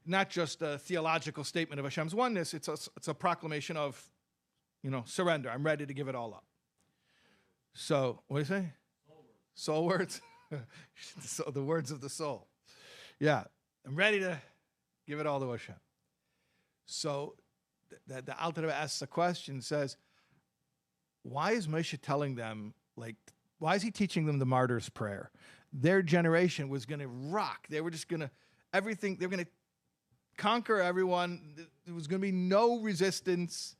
not just a theological statement of Hashem's oneness, it's a proclamation of, surrender. I'm ready to give it all up. So, what do you say? Soul words. So the words of the soul. Yeah, I'm ready to give it all to Hashem. So the Alter Rebbe asks a question, says, why is Moshe telling them, why is he teaching them the martyr's prayer? Their generation was going to rock. They were just going to, everything, they were going to conquer everyone. There was going to be no resistance.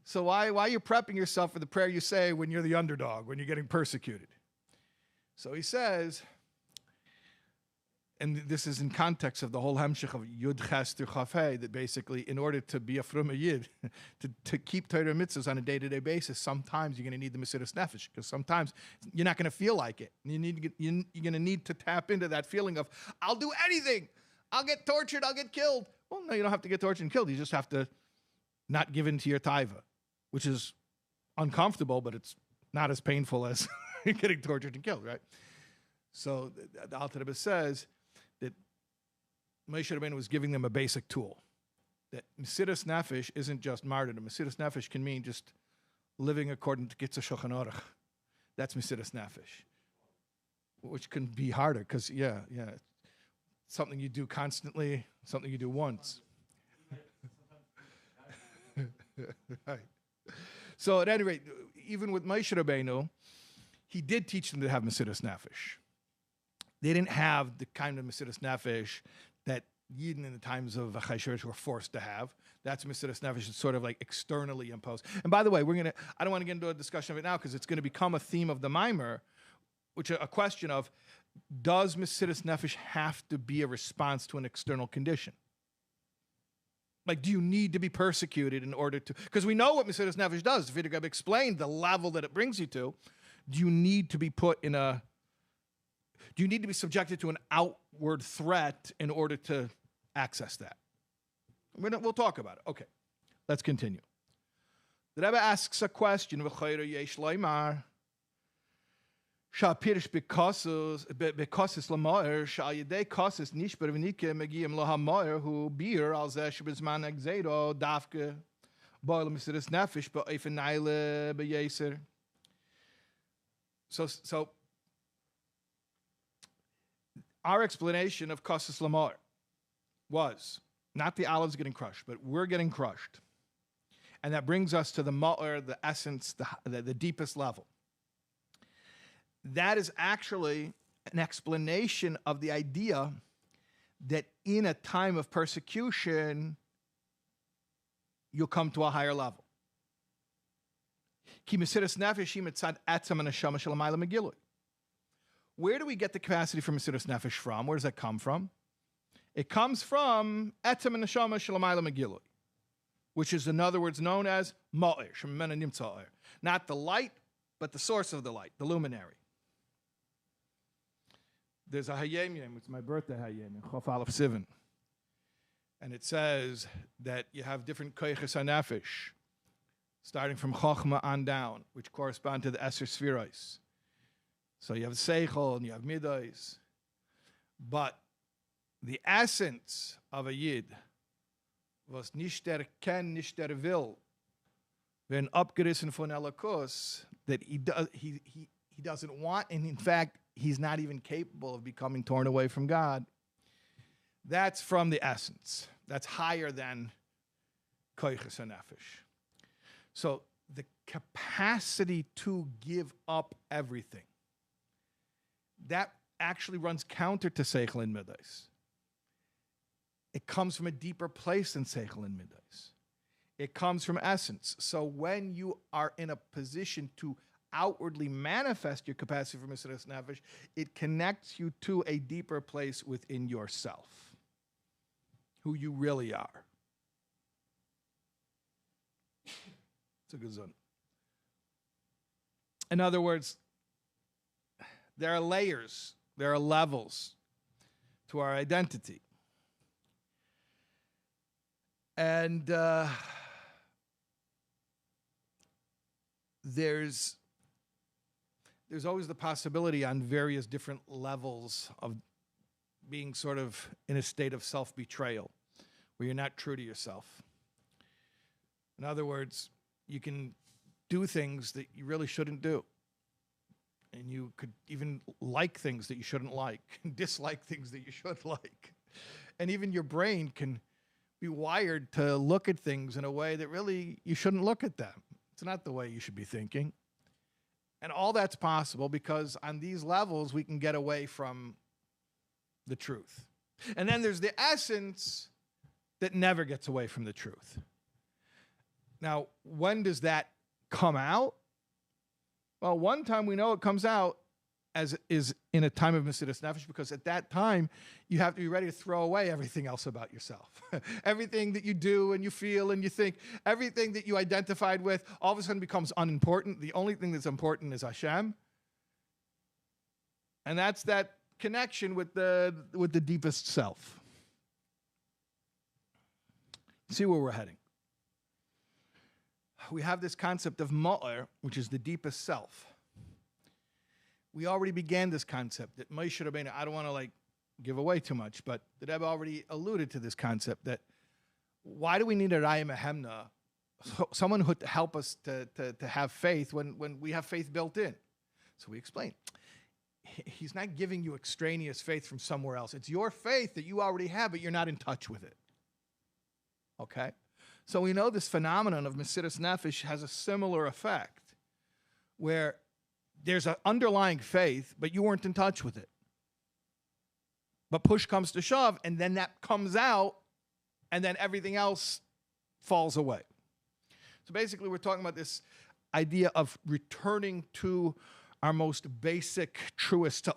So why are you prepping yourself for the prayer you say when you're the underdog, when you're getting persecuted? So he says, and this is in context of the whole hemshech of Yud Ches through Chaf Hey, that basically, in order to be a Frum Yid, to keep Torah mitzvahs on a day-to-day basis, sometimes you're going to need the Mesiras Nefesh, because sometimes you're not going to feel like it. You're going to need to tap into that feeling of, I'll do anything. I'll get tortured. I'll get killed. Well, no, you don't have to get tortured and killed. You just have to not give in to your taiva, which is uncomfortable, but it's not as painful as getting tortured and killed, right? So the Alter Rebbe says that Moshe Rabbeinu was giving them a basic tool. That Mesiras Nefesh isn't just martyrdom. Mesiras Nefesh can mean just living according to Gitzah Shulchan Aruch. That's Mesiras Nefesh, which can be harder because, yeah, something you do constantly, something you do once. Right. So at any rate, even with Moshe Rabbeinu, he did teach them to have Mesiras Nefesh. They didn't have the kind of Mesiras Nefesh that Yidden in the times of Achashverosh were forced to have. That's Mesiras Nefesh. It's sort of like externally imposed. And by the way, I don't want to get into a discussion of it now because it's going to become a theme of the Maamar, which is a question of, does Mesiras Nefesh have to be a response to an external condition? Like, do you need to be persecuted in order to... Because we know what Mesiras Nefesh does. If Rebbe explained the level that it brings you to, do you need to be put in a... Do you need to be subjected to an outward threat in order to access that? We'll talk about it. Okay, let's continue. The Rebbe asks a question. Shapirish bekasus lamaer shayidei kasus nishber v'nike megiyim lahamaer hu bir al zeh shebizman egzedo dafke boil Mesiras Nefesh ba'efenayle beyeser. So our explanation of kasus lamaer was not the olives getting crushed, but we're getting crushed, and that brings us to the ma'er, the essence, the deepest level. That is actually an explanation of the idea that in a time of persecution, you'll come to a higher level. Where do we get the capacity for Mesiras Nefesh from? Where does that come from? It comes from Etzem and Neshama Shalamayla Megilui, which is in other words known as Ma'ir, Shemena Nimtza'ir. Not the light, but the source of the light, the luminary. There's a Hayom, it's my birthday Hayom, Chof Aleph Sivan. And it says that you have different Koyches HaNefesh, starting from Chochma on down, which correspond to the Eser Sfiros. So you have Seichel and you have Midos. But the essence of a Yid was nicht der ken, nicht der will, wenn abgerissen von Elokus, that he doesn't want, and in fact, he's not even capable of becoming torn away from God. That's from the essence. That's higher than Koyches HaNefesh. So the capacity to give up everything, that actually runs counter to Seichel and Midos. It comes from a deeper place than Seichel and Midas. It comes from essence. So when you are in a position to outwardly manifest your capacity for Mesiras Nefesh, it connects you to a deeper place within yourself, who you really are. It's a good zone. In other words, there are layers, there are levels to our identity. And there's always the possibility on various different levels of being sort of in a state of self-betrayal, where you're not true to yourself. In other words, you can do things that you really shouldn't do. And you could even like things that you shouldn't like, dislike things that you should like. And even your brain can be wired to look at things in a way that really you shouldn't look at them. It's not the way you should be thinking. And all that's possible because on these levels, we can get away from the truth. And then there's the essence that never gets away from the truth. Now, when does that come out? Well, one time we know it comes out as is in a time of Mesiras Nefesh, because at that time, you have to be ready to throw away everything else about yourself. Everything that you do and you feel and you think, everything that you identified with, all of a sudden becomes unimportant. The only thing that's important is Hashem. And that's that connection with the deepest self. See where we're heading. We have this concept of Ma'ar, which is the deepest self. We already began this concept that Moshe Rabbeinu, I don't want to give away too much, but the Rebbe already alluded to this concept that why do we need a Raya Mehemna, someone who to help us to have faith when we have faith built in? So we explain. He's not giving you extraneous faith from somewhere else. It's your faith that you already have, but you're not in touch with it. Okay? So we know this phenomenon of Mesiras Nefesh has a similar effect, where there's an underlying faith, but you weren't in touch with it. But push comes to shove, and then that comes out, and then everything else falls away. So basically, we're talking about this idea of returning to our most basic, truest,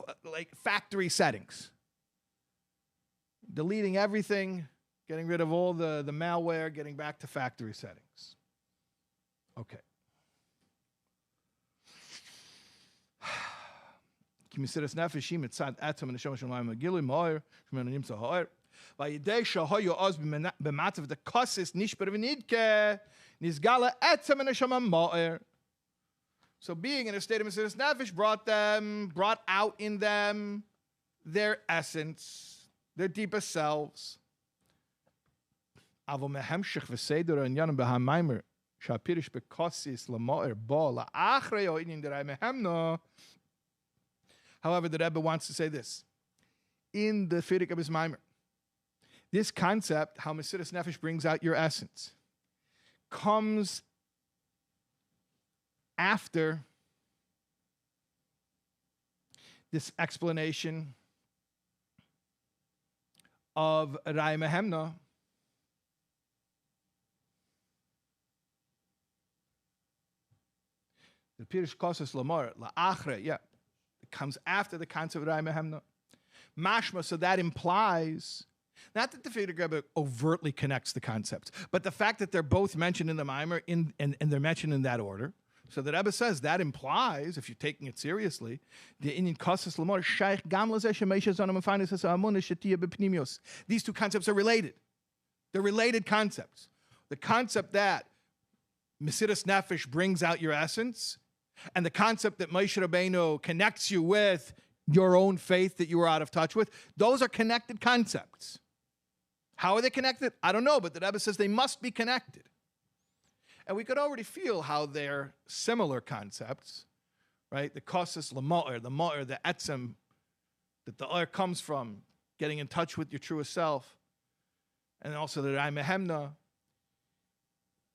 factory settings. Deleting everything, getting rid of all the malware, getting back to factory settings. Okay. Mesiras Nefesh mitzad atom and neshama shemaim gilu ma'or shemenu nimtza ha'or vayidei shahoyu oz b'matzav the kosis nishper v'nidke nizgala atom and neshama ma'or. So being in a state of Mesiras Nefesh brought out in them their essence, their deepest selves. Avo mehemshich v'seder anyanim b'hamaimer shapirish b'kosis l'ma'or bo la'achrei o inyin derai mehemno. However, the Rebbe wants to say this. In the Fidik of his Maamar, this concept, how Mesiras Nefesh brings out your essence, comes after this explanation of Raya Mehemna, the Pirish Kosas Lamar, La'achre, yeah. Comes after the concept of Raya Mehemna. Mashma, so that implies, not that the Fidik Rebbe overtly connects the concepts, but the fact that they're both mentioned in the Maamar and they're mentioned in that order. So the Rebbe says that implies, if you're taking it seriously, the Inyan Kosas Lamar Shaykh Gam Lazeh Shemesha Zonam Afanis Amun Shetiya B'Pnimios. These two concepts are related. They're related concepts. The concept that Mesiras Nefesh brings out your essence, and the concept that Moshe Rabbeinu connects you with your own faith that you were out of touch with, those are connected concepts. How are they connected? I don't know, but the Rebbe says they must be connected. And we could already feel how they're similar concepts, right? The kosis l'ma'or, the ma'or, the etzem, that the or comes from, getting in touch with your truest self. And also the Raya Mehemna,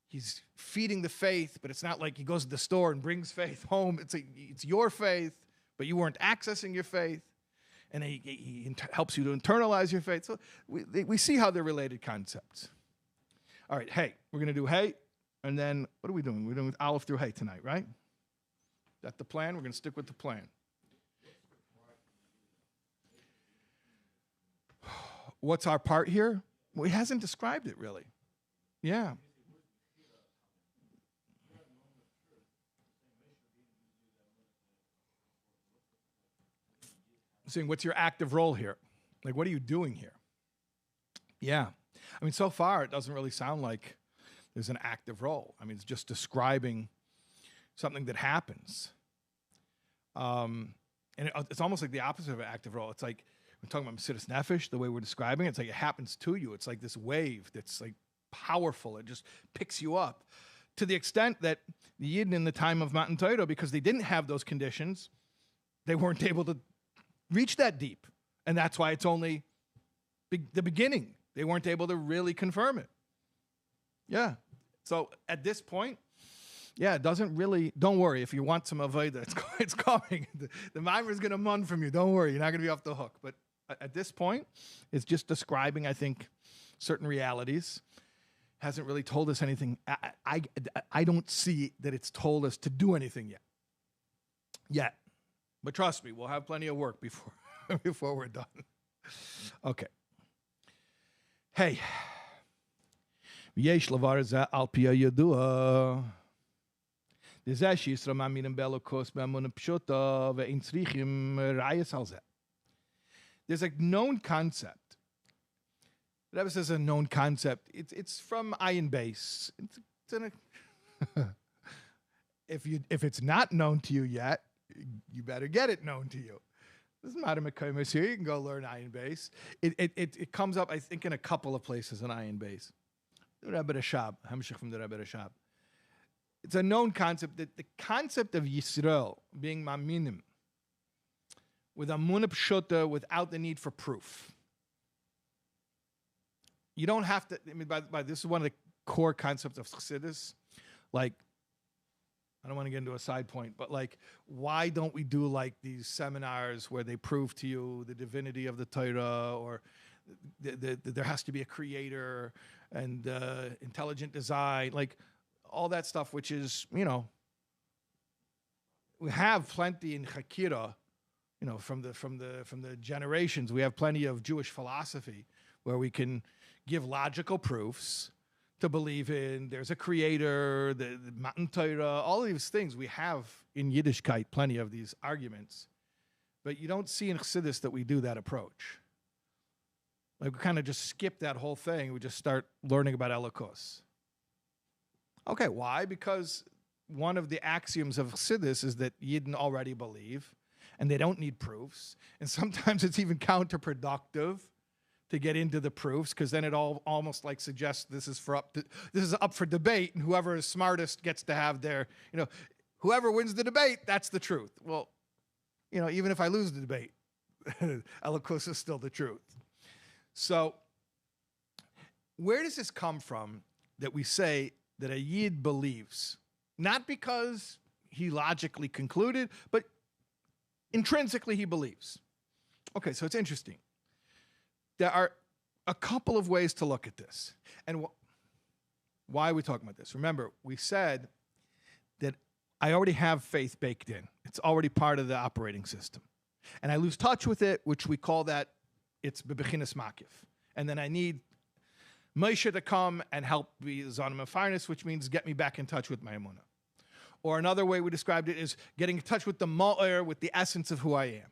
he's feeding the faith, but it's not like he goes to the store and brings faith home. It's your faith, but you weren't accessing your faith. and he helps you to internalize your faith. So we see how they're related concepts. All right, hey, we're going to do hey, and then what are we doing? We're doing Aleph through hey tonight, right? Is that the plan? We're going to stick with the plan. What's our part here? Well, he hasn't described it really. Yeah. Saying, what's your active role here? Like, what are you doing here? Yeah. I mean, so far, it doesn't really sound like there's an active role. I mean, it's just describing something that happens. And it's almost like the opposite of an active role. It's like, we're talking about Mesiras Nefesh, the way we're describing it. It's like it happens to you. It's like this wave that's like powerful. It just picks you up. To the extent that the Yidden in the time of Matan Torah, because they didn't have those conditions, they weren't able to reach that deep. And that's why it's only the beginning. They weren't able to really confirm it. Yeah. So at this point, yeah, it doesn't really, don't worry. If you want some Avodah, it's coming. The Maamar is going to mun from you. Don't worry. You're not going to be off the hook. But at this point, it's just describing, I think, certain realities. Hasn't really told us anything. I don't see that it's told us to do anything yet. But trust me, we'll have plenty of work before we're done. Okay. Hey. Yesh lavar za al pia yadua. There's a known concept. The Rebbe says a known concept. It's from Ayin Beis. If it's not known to you yet, you better get it known to you. This is Maamar Mekaymis here. You can go learn Ayin Beis. It comes up, I think, in a couple of places in Ayin Beis. The Rebbe Rashab, Hamshich from the Rebbe Rashab. It's a known concept that the concept of Yisrael being maminim with amunah pshuta without the need for proof. You don't have to. I mean, by this is one of the core concepts of Chassidus. Like, I don't want to get into a side point, but like, why don't we do like these seminars where they prove to you the divinity of the Torah, or there has to be a creator and intelligent design, like all that stuff, which is, we have plenty in Chakira, from the generations. We have plenty of Jewish philosophy where we can give logical proofs to believe in there's a creator, the Matan Torah, all of these things. We have in Yiddishkeit plenty of these arguments, but you don't see in Chassidus that we do that approach. Like, we kind of just skip that whole thing. We just start learning about Elikos. Okay, why? Because one of the axioms of Chassidus is that Yidden already believe, and they don't need proofs. And sometimes it's even counterproductive to get into the proofs, because then it almost like suggests this is up for debate, and whoever is smartest gets to have their, whoever wins the debate, that's the truth. Well, even if I lose the debate, Elikos is still the truth. So, where does this come from that we say that a Yid believes? Not because he logically concluded, but intrinsically he believes. Okay, so it's interesting. There are a couple of ways to look at this. And why are we talking about this? Remember, we said that I already have faith baked in. It's already part of the operating system. And I lose touch with it, which we call that, it's bebechinas makif. And then I need Moshe to come and help me zonim and fineness, which means get me back in touch with my emunah. Or another way we described it is getting in touch with the ma'or, with the essence of who I am.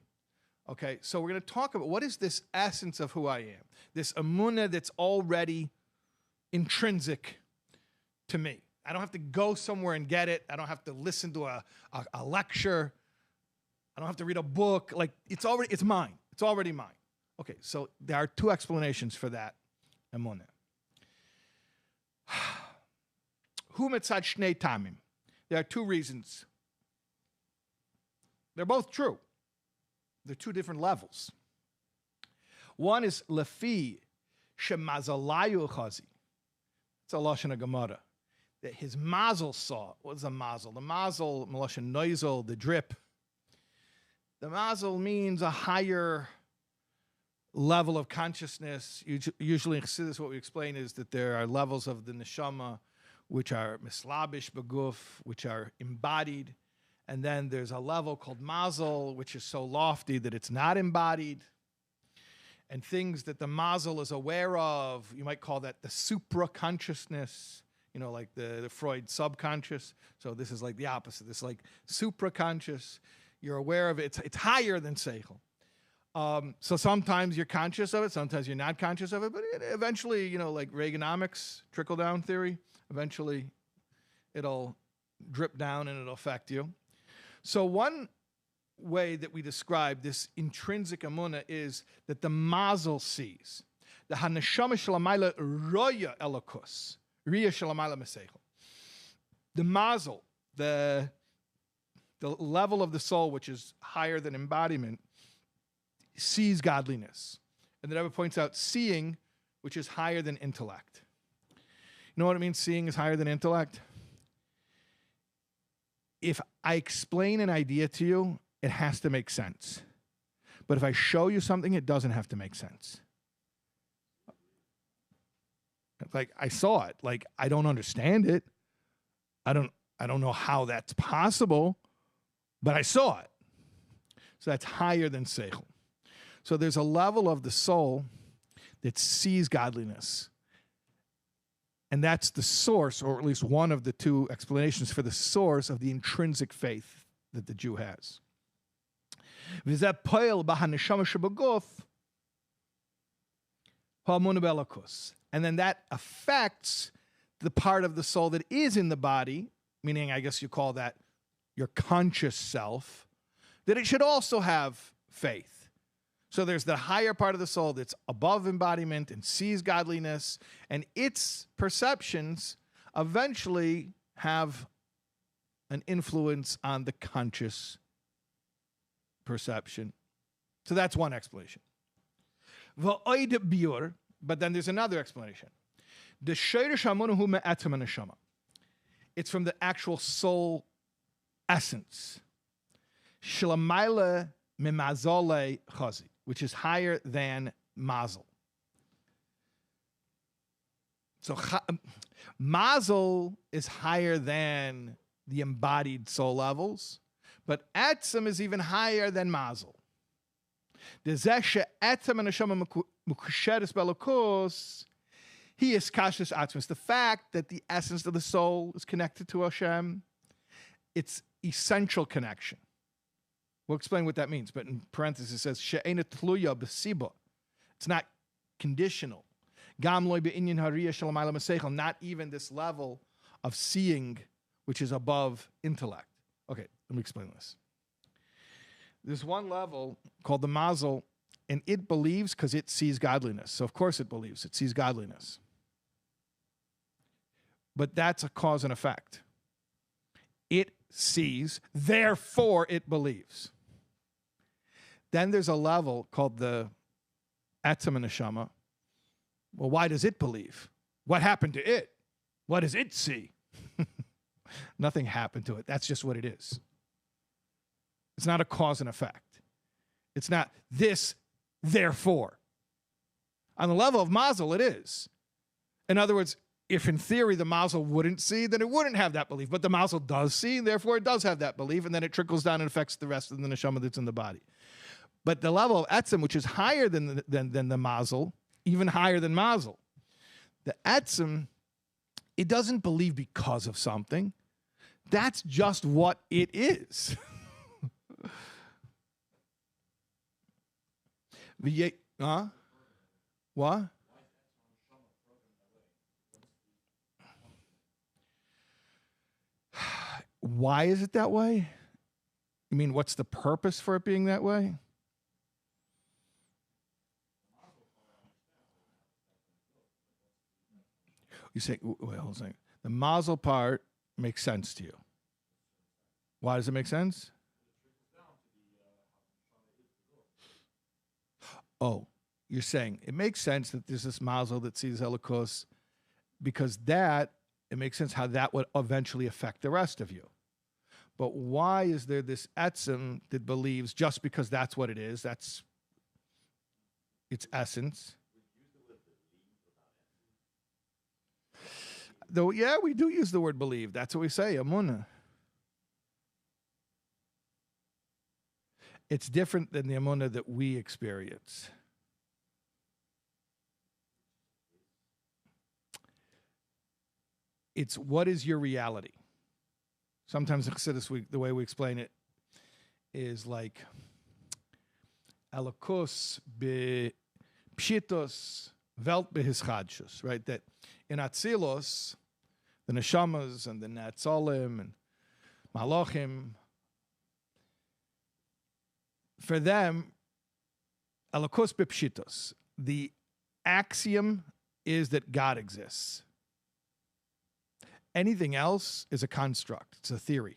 Okay, so we're going to talk about what is this essence of who I am, this emunah that's already intrinsic to me. I don't have to go somewhere and get it. I don't have to listen to a lecture. I don't have to read a book. Like, it's mine. It's already mine. Okay, so there are two explanations for that emunah. Hu mitzad shnei tamim. There are two reasons. They're both true. They're two different levels. One is lefi shemazalayu chazi. It's a lashon Gemara. That his mazel saw. What is a mazel? The mazel, lashon noisel, the drip. The mazel means a higher level of consciousness. Usually in Chassidus, what we explain is that there are levels of the neshama which are mislabish beguf, which are embodied. And then there's a level called mazel, which is so lofty that it's not embodied. And things that the mazel is aware of, you might call that the supra-consciousness, like the Freud subconscious. So this is like the opposite. This is like supra-conscious. You're aware of it. It's higher than seichel. So sometimes you're conscious of it, sometimes you're not conscious of it, but eventually, like Reaganomics, trickle-down theory, eventually it'll drip down and it'll affect you. So one way that we describe this intrinsic emunah is that the mazel sees. The haneshama shalamayla roya elokus, riya shalamayla meseichel. The mazel, the level of the soul which is higher than embodiment, sees godliness. And the Rebbe points out seeing, which is higher than intellect. You know what it means, seeing is higher than intellect? If I explain an idea to you, it has to make sense. But if I show you something, it doesn't have to make sense. Like, I saw it. Like, I don't understand it. I don't know how that's possible, but I saw it. So that's higher than seichel. So there's a level of the soul that sees godliness. And that's the source, or at least one of the two explanations for the source of the intrinsic faith that the Jew has. And then that affects the part of the soul that is in the body, meaning I guess you call that your conscious self, that it should also have faith. So there's the higher part of the soul that's above embodiment and sees godliness, and its perceptions eventually have an influence on the conscious perception. So that's one explanation. But then there's another explanation. It's from the actual soul essence. Which is higher than mazel. So mazel is higher than the embodied soul levels, but etzem is even higher than mazel. He is kashis atzmus. The fact that the essence of the soul is connected to Hashem, it's essential connection. We'll explain what that means, but in parentheses it says she'ena tluya b'siba. It's not conditional. Gam loy be'inyan hariya shalamayla meseichel. Not even this level of seeing, which is above intellect. Okay, let me explain this. There's one level called the mazel, and it believes because it sees godliness. So of course it believes. It sees godliness. But that's a cause and effect. It sees, therefore it believes. Then there's a level called the etzem neshama. Well, why does it believe? What happened to it? What does it see? Nothing happened to it. That's just what it is. It's not a cause and effect. It's not this, therefore. On the level of mazel, it is. In other words, if in theory the mazel wouldn't see, then it wouldn't have that belief. But the mazel does see, and therefore it does have that belief, and then it trickles down and affects the rest of the neshama that's in the body. But the level of etzem, which is higher than the mazel, even higher than mazel, the etzem, it doesn't believe because of something. That's just what it is. What? Why is it that way? You mean, what's the purpose for it being that way? You say, wait, hold on a second. The mazel part makes sense to you. Why does it make sense? Oh, you're saying it makes sense that there's this mazel that sees Elikos because it makes sense how that would eventually affect the rest of you. But why is there this etzem that believes just because that's what it is? its essence. Though, yeah, we do use the word believe. That's what we say, emunah. It's different than the emunah that we experience. It's what is your reality? Sometimes the way we explain it is like Elokus b'pshitos Welt b'hischadshus, right? That in Atzilos, the neshamas and the netzolim and malachim, for them, Elokus b'pshitos, the axiom is that God exists. Anything else is a construct. It's a theory.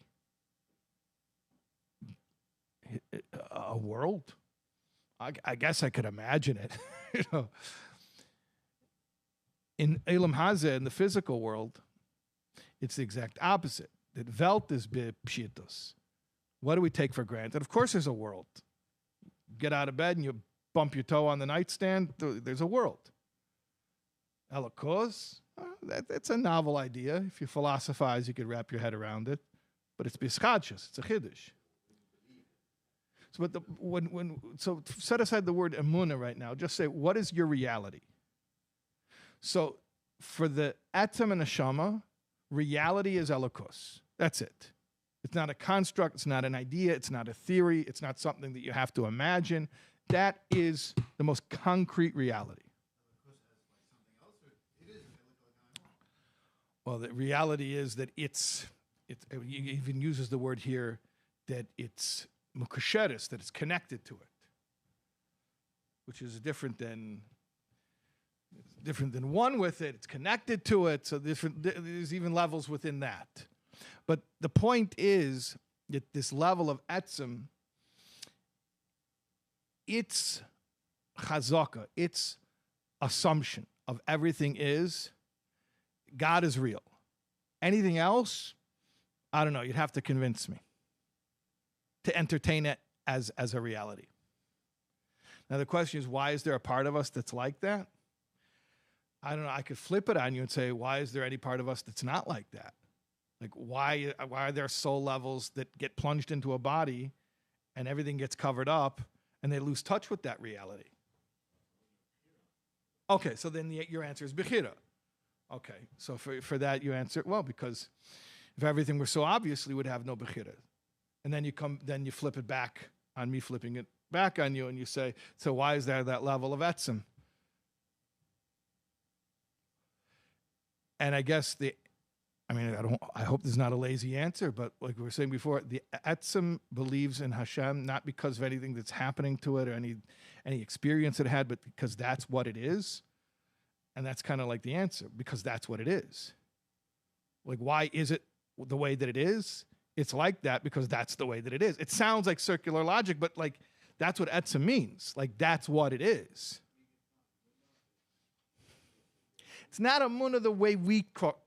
A world? I guess I could imagine it. You know, in Elam Hazeh, in the physical world, it's the exact opposite. That Welt is b'pshitos. What do we take for granted? Of course, there's a world. Get out of bed and you bump your toe on the nightstand. There's a world. Elokus. That's a novel idea. If you philosophize, you could wrap your head around it. But it's bischadshus. It's a chiddush. So, so set aside the word emunah right now. Just say, what is your reality? So for the etzem and neshama, reality is elokus. That's it. It's not a construct. It's not an idea. It's not a theory. It's not something that you have to imagine. That is the most concrete reality. Well, the reality is that he even uses the word here that it's mukasheres, that it's connected to it, which is different than one with it. It's connected to it, so there's even levels within that. But the point is that this level of etzem, its chazaka, its assumption of everything is God is real. Anything else, I don't know, you'd have to convince me to entertain it as a reality. Now the question is, why is there a part of us that's like that? I don't know, I could flip it on you and say, why is there any part of us that's not like that? Like, why are there soul levels that get plunged into a body and everything gets covered up and they lose touch with that reality? Okay, so then your answer is Bechira. Okay, so for that you answer, well, because if everything were so obvious, we would have no Bechira. And then you flip it back on me, flipping it back on you, and you say, so why is there that level of etzem? And I guess I hope there's not a lazy answer, but like we were saying before, the etzem believes in Hashem not because of anything that's happening to it or any experience it had, but because that's what it is. And that's kind of like the answer, because that's what it is. Like, why is it the way that it is? It's like that because that's the way that it is. It sounds like circular logic, but like that's what etzem means. Like, that's what it is. It's not emunah the way we talk.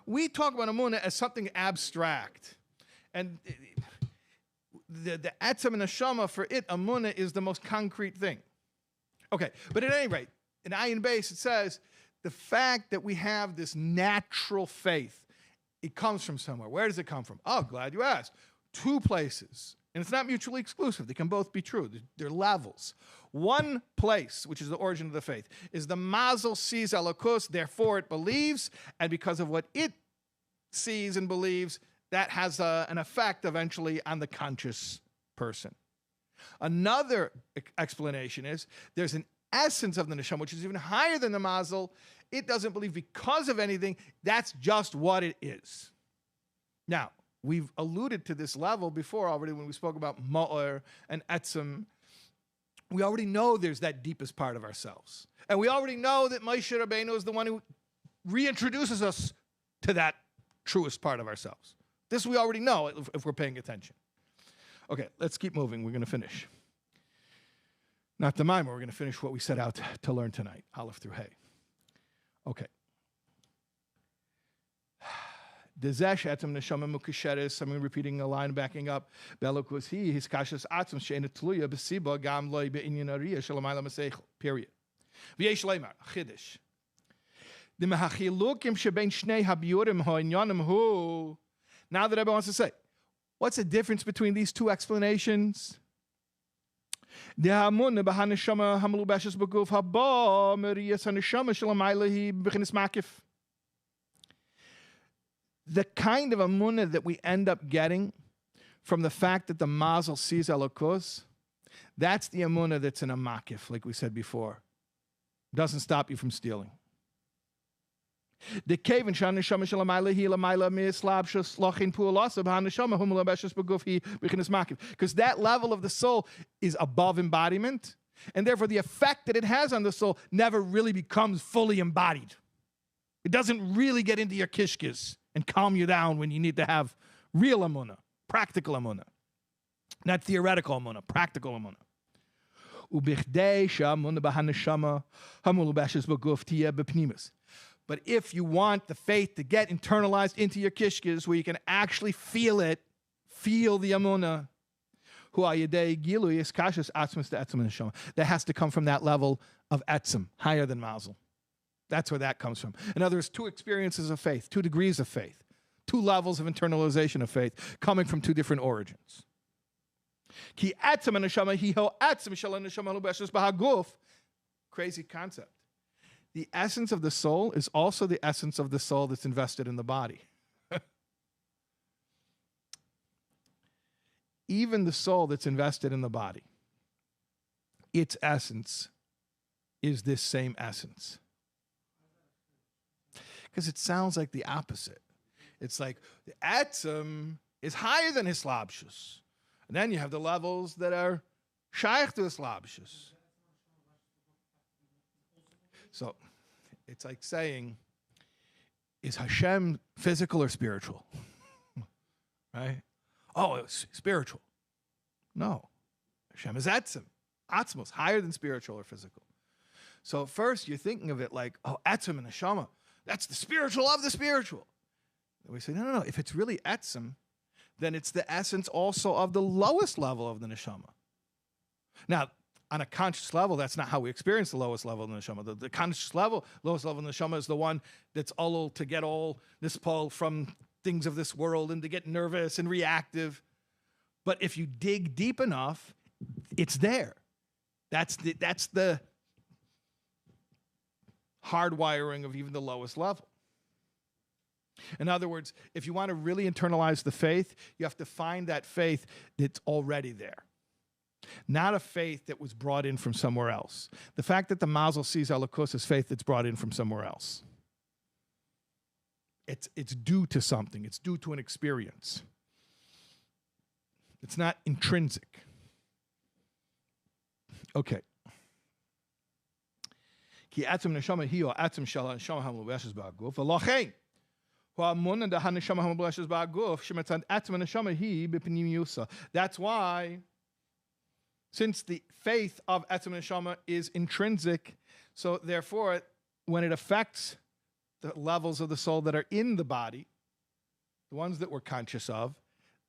We talk about emunah as something abstract. And the etzem and neshama, for it, emunah is the most concrete thing. Okay, but at any rate, in Ayin Beis, it says the fact that we have this natural faith, it comes from somewhere. Where does it come from? Oh, glad you asked. 2 places. And it's not mutually exclusive. They can both be true. They're levels. One place, which is the origin of the faith, is the mazel sees elokus, therefore it believes, and because of what it sees and believes, that has an effect eventually on the conscious person. Another explanation is there's an essence of the neshama, which is even higher than the mazel. It doesn't believe because of anything. That's just what it is. Now, we've alluded to this level before already when we spoke about ma'or and etzem. We already know there's that deepest part of ourselves. And we already know that Moshe Rabbeinu is the one who reintroduces us to that truest part of ourselves. This we already know if we're paying attention. Okay, let's keep moving. We're going to finish. Not the Maamar. We're going to finish what we set out to learn tonight, Aleph through Hey. Okay. I'm repeating a line backing up. His kashas atzum she'ena tluya b'siba gam loy be'inyan ariyah shalamayla masech. Period. V'yesh leimar chidish. The mehachilukim shebein shnei habiurim ha'inyanim hu. Now the Rebbe wants to say, what's the difference between these two explanations? The hamun b'haneshama hamelubeshes b'guf haba meriyas haneshama shalamayla hi b'chinis makif. The kind of amunah that we end up getting from the fact that the mazel sees Elokos, that's the amunah that's in a makif, like we said before. Doesn't stop you from stealing. The kaven shaneshama shalamayla hi lamayla mislabshus lachin pu'alasa b'haneshama humulabeshes b'guf hi b'chinis makif. Because that level of the soul is above embodiment, and therefore the effect that it has on the soul never really becomes fully embodied. It doesn't really get into your kishkis and calm you down when you need to have real amunah, practical amunah. Not theoretical amunah, practical amunah. But if you want the faith to get internalized into your kishkis, where you can actually feel it, feel the amunah, that has to come from that level of etzem, higher than mazel. That's where that comes from. In other words, two experiences of faith, 2 degrees of faith, 2 levels of internalization of faith coming from 2 different origins. Crazy concept. The essence of the soul is also the essence of the soul that's invested in the body. Even the soul that's invested in the body, its essence is this same essence. Because it sounds like the opposite. It's like the atzim is higher than hislabshus. And then you have the levels that are shaykh to hislabshus. So it's like saying, is Hashem physical or spiritual? Right? Oh, it's spiritual. No. Hashem is atzim. Atzmos, higher than spiritual or physical. So first you're thinking of it like, oh, atzim and neshama. That's the spiritual of the spiritual. And we say, no. If it's really etzem, then it's the essence also of the lowest level of the neshama. Now, on a conscious level, that's not how we experience the lowest level of the neshama. The conscious level, lowest level of the neshama is the one that's all to get all this pull from things of this world and to get nervous and reactive. But if you dig deep enough, it's there. That's the hardwiring of even the lowest level. In other words, if you want to really internalize the faith, you have to find that faith that's already there. Not a faith that was brought in from somewhere else. The fact that the mazel sees Elokos is faith that's brought in from somewhere else. It's due to something. It's due to an experience. It's not intrinsic. Okay. Ki atzim neshama hi o atzim shala neshama hamulubeshes ba'aguf v'lochein ha'amun da haneshama hamulubeshes ba'aguf shemetzad atzim neshama hi b'pnimiusa. That's why, since the faith of atzim neshama is intrinsic, so therefore, when it affects the levels of the soul that are in the body, the ones that we're conscious of,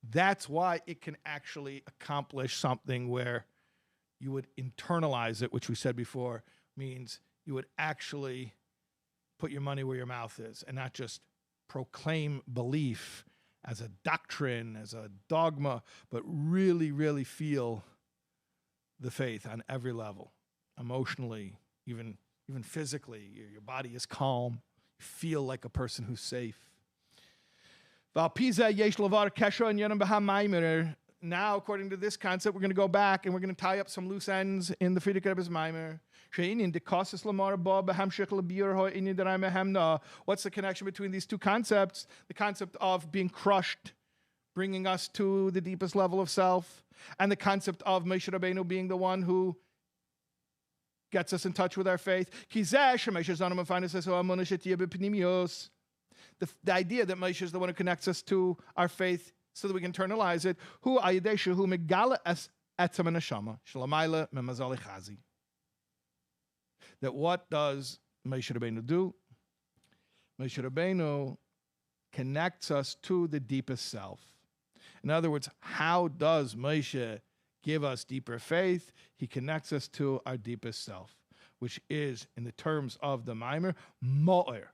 that's why it can actually accomplish something where you would internalize it, which we said before, means you would actually put your money where your mouth is and not just proclaim belief as a doctrine, as a dogma, but really, really feel the faith on every level, emotionally, even physically. Your body is calm. You feel like a person who's safe. Now, according to this concept, we're going to go back and we're going to tie up some loose ends in the Friedrich Rebbe's Maamar. What's the connection between these two concepts? The concept of being crushed, bringing us to the deepest level of self, and the concept of Moshe Rabbeinu being the one who gets us in touch with our faith. The idea that Moshe is the one who connects us to our faith so that we can internalize it. That what does Moshe Rabbeinu do? Moshe Rabbeinu connects us to the deepest self. In other words, how does Moshe give us deeper faith? He connects us to our deepest self, which is, in the terms of the Maamar, Mo'er.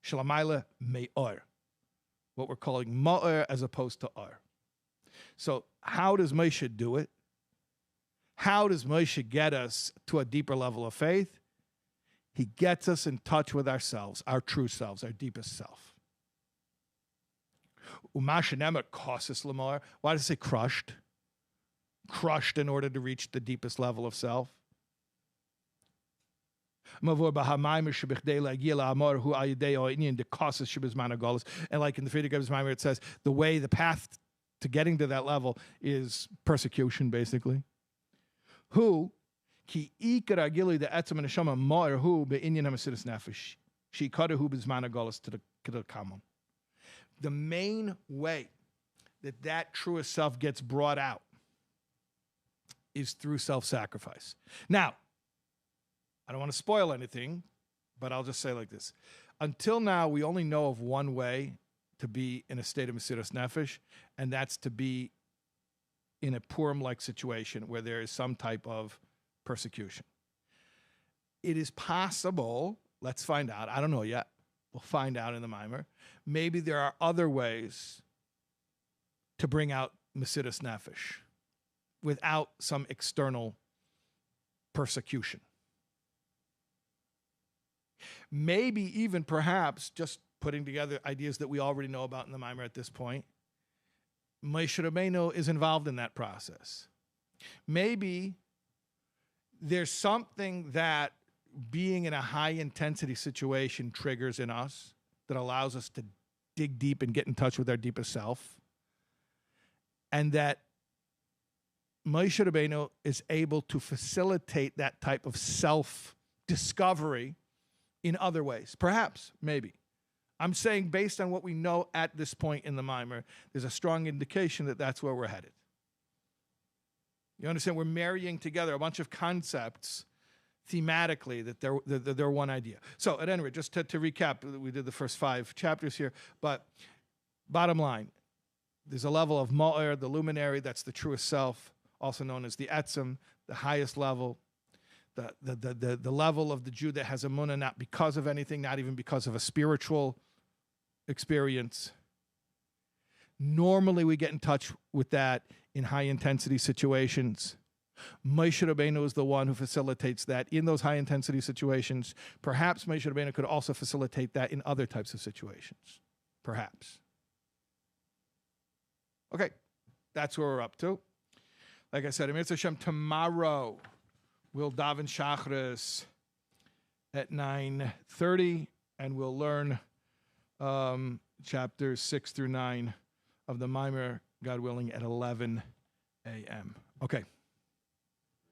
Shalamayla Me'or. What we're calling Mo'er as opposed to Or. So how does Moshe do it? How does Moshe get us to a deeper level of faith? He gets us in touch with ourselves, our true selves, our deepest self. Umashanemer causes lamar. Why does it say crushed? Crushed in order to reach the deepest level of self. And like in the Friedrich Rebbe's Maamar, it says the way, the path to getting to that level is persecution, basically. Who ki ikar agili the etzem and neshama ma'er hu be'inyan hamasiris nefesh sheikada hu b'zman hagalus to the kamon. The main way that truest self gets brought out is through self-sacrifice. Now, I don't want to spoil anything, but I'll just say like this. Until now, we only know of one way to be in a state of Mesiras Nefesh, and that's to be in a Purim-like situation where there is some type of persecution. It is possible, let's find out, I don't know yet, we'll find out in the Maamar, maybe there are other ways to bring out Mesiras Nefesh without some external persecution. Maybe even perhaps just putting together ideas that we already know about in the Maamar at this point, Moshe Rabbeinu is involved in that process. Maybe there's something that being in a high-intensity situation triggers in us that allows us to dig deep and get in touch with our deepest self, and that Moshe Rabbeinu is able to facilitate that type of self-discovery in other ways. Perhaps, maybe. I'm saying based on what we know at this point in the Maamar, there's a strong indication that that's where we're headed. You understand? We're marrying together a bunch of concepts thematically that they're one idea. So at any rate, just to recap, we did the first 5 chapters here, but bottom line, there's a level of Mo'er, the luminary, that's the truest self, also known as the Etzem, the highest level, the level of the Jew that has emunah not because of anything, not even because of a spiritual experience. Normally we get in touch with that in high-intensity situations. Moshe Rabbeinu is the one who facilitates that in those high-intensity situations. Perhaps Moshe Rabbeinu could also facilitate that in other types of situations. Perhaps. Okay, that's where we're up to. Like I said, Amir Hashem, tomorrow we'll daven Shachris at 9:30, and we'll learn chapters 6 through 9 of the Maamar, God willing, at 11 a.m. Okay.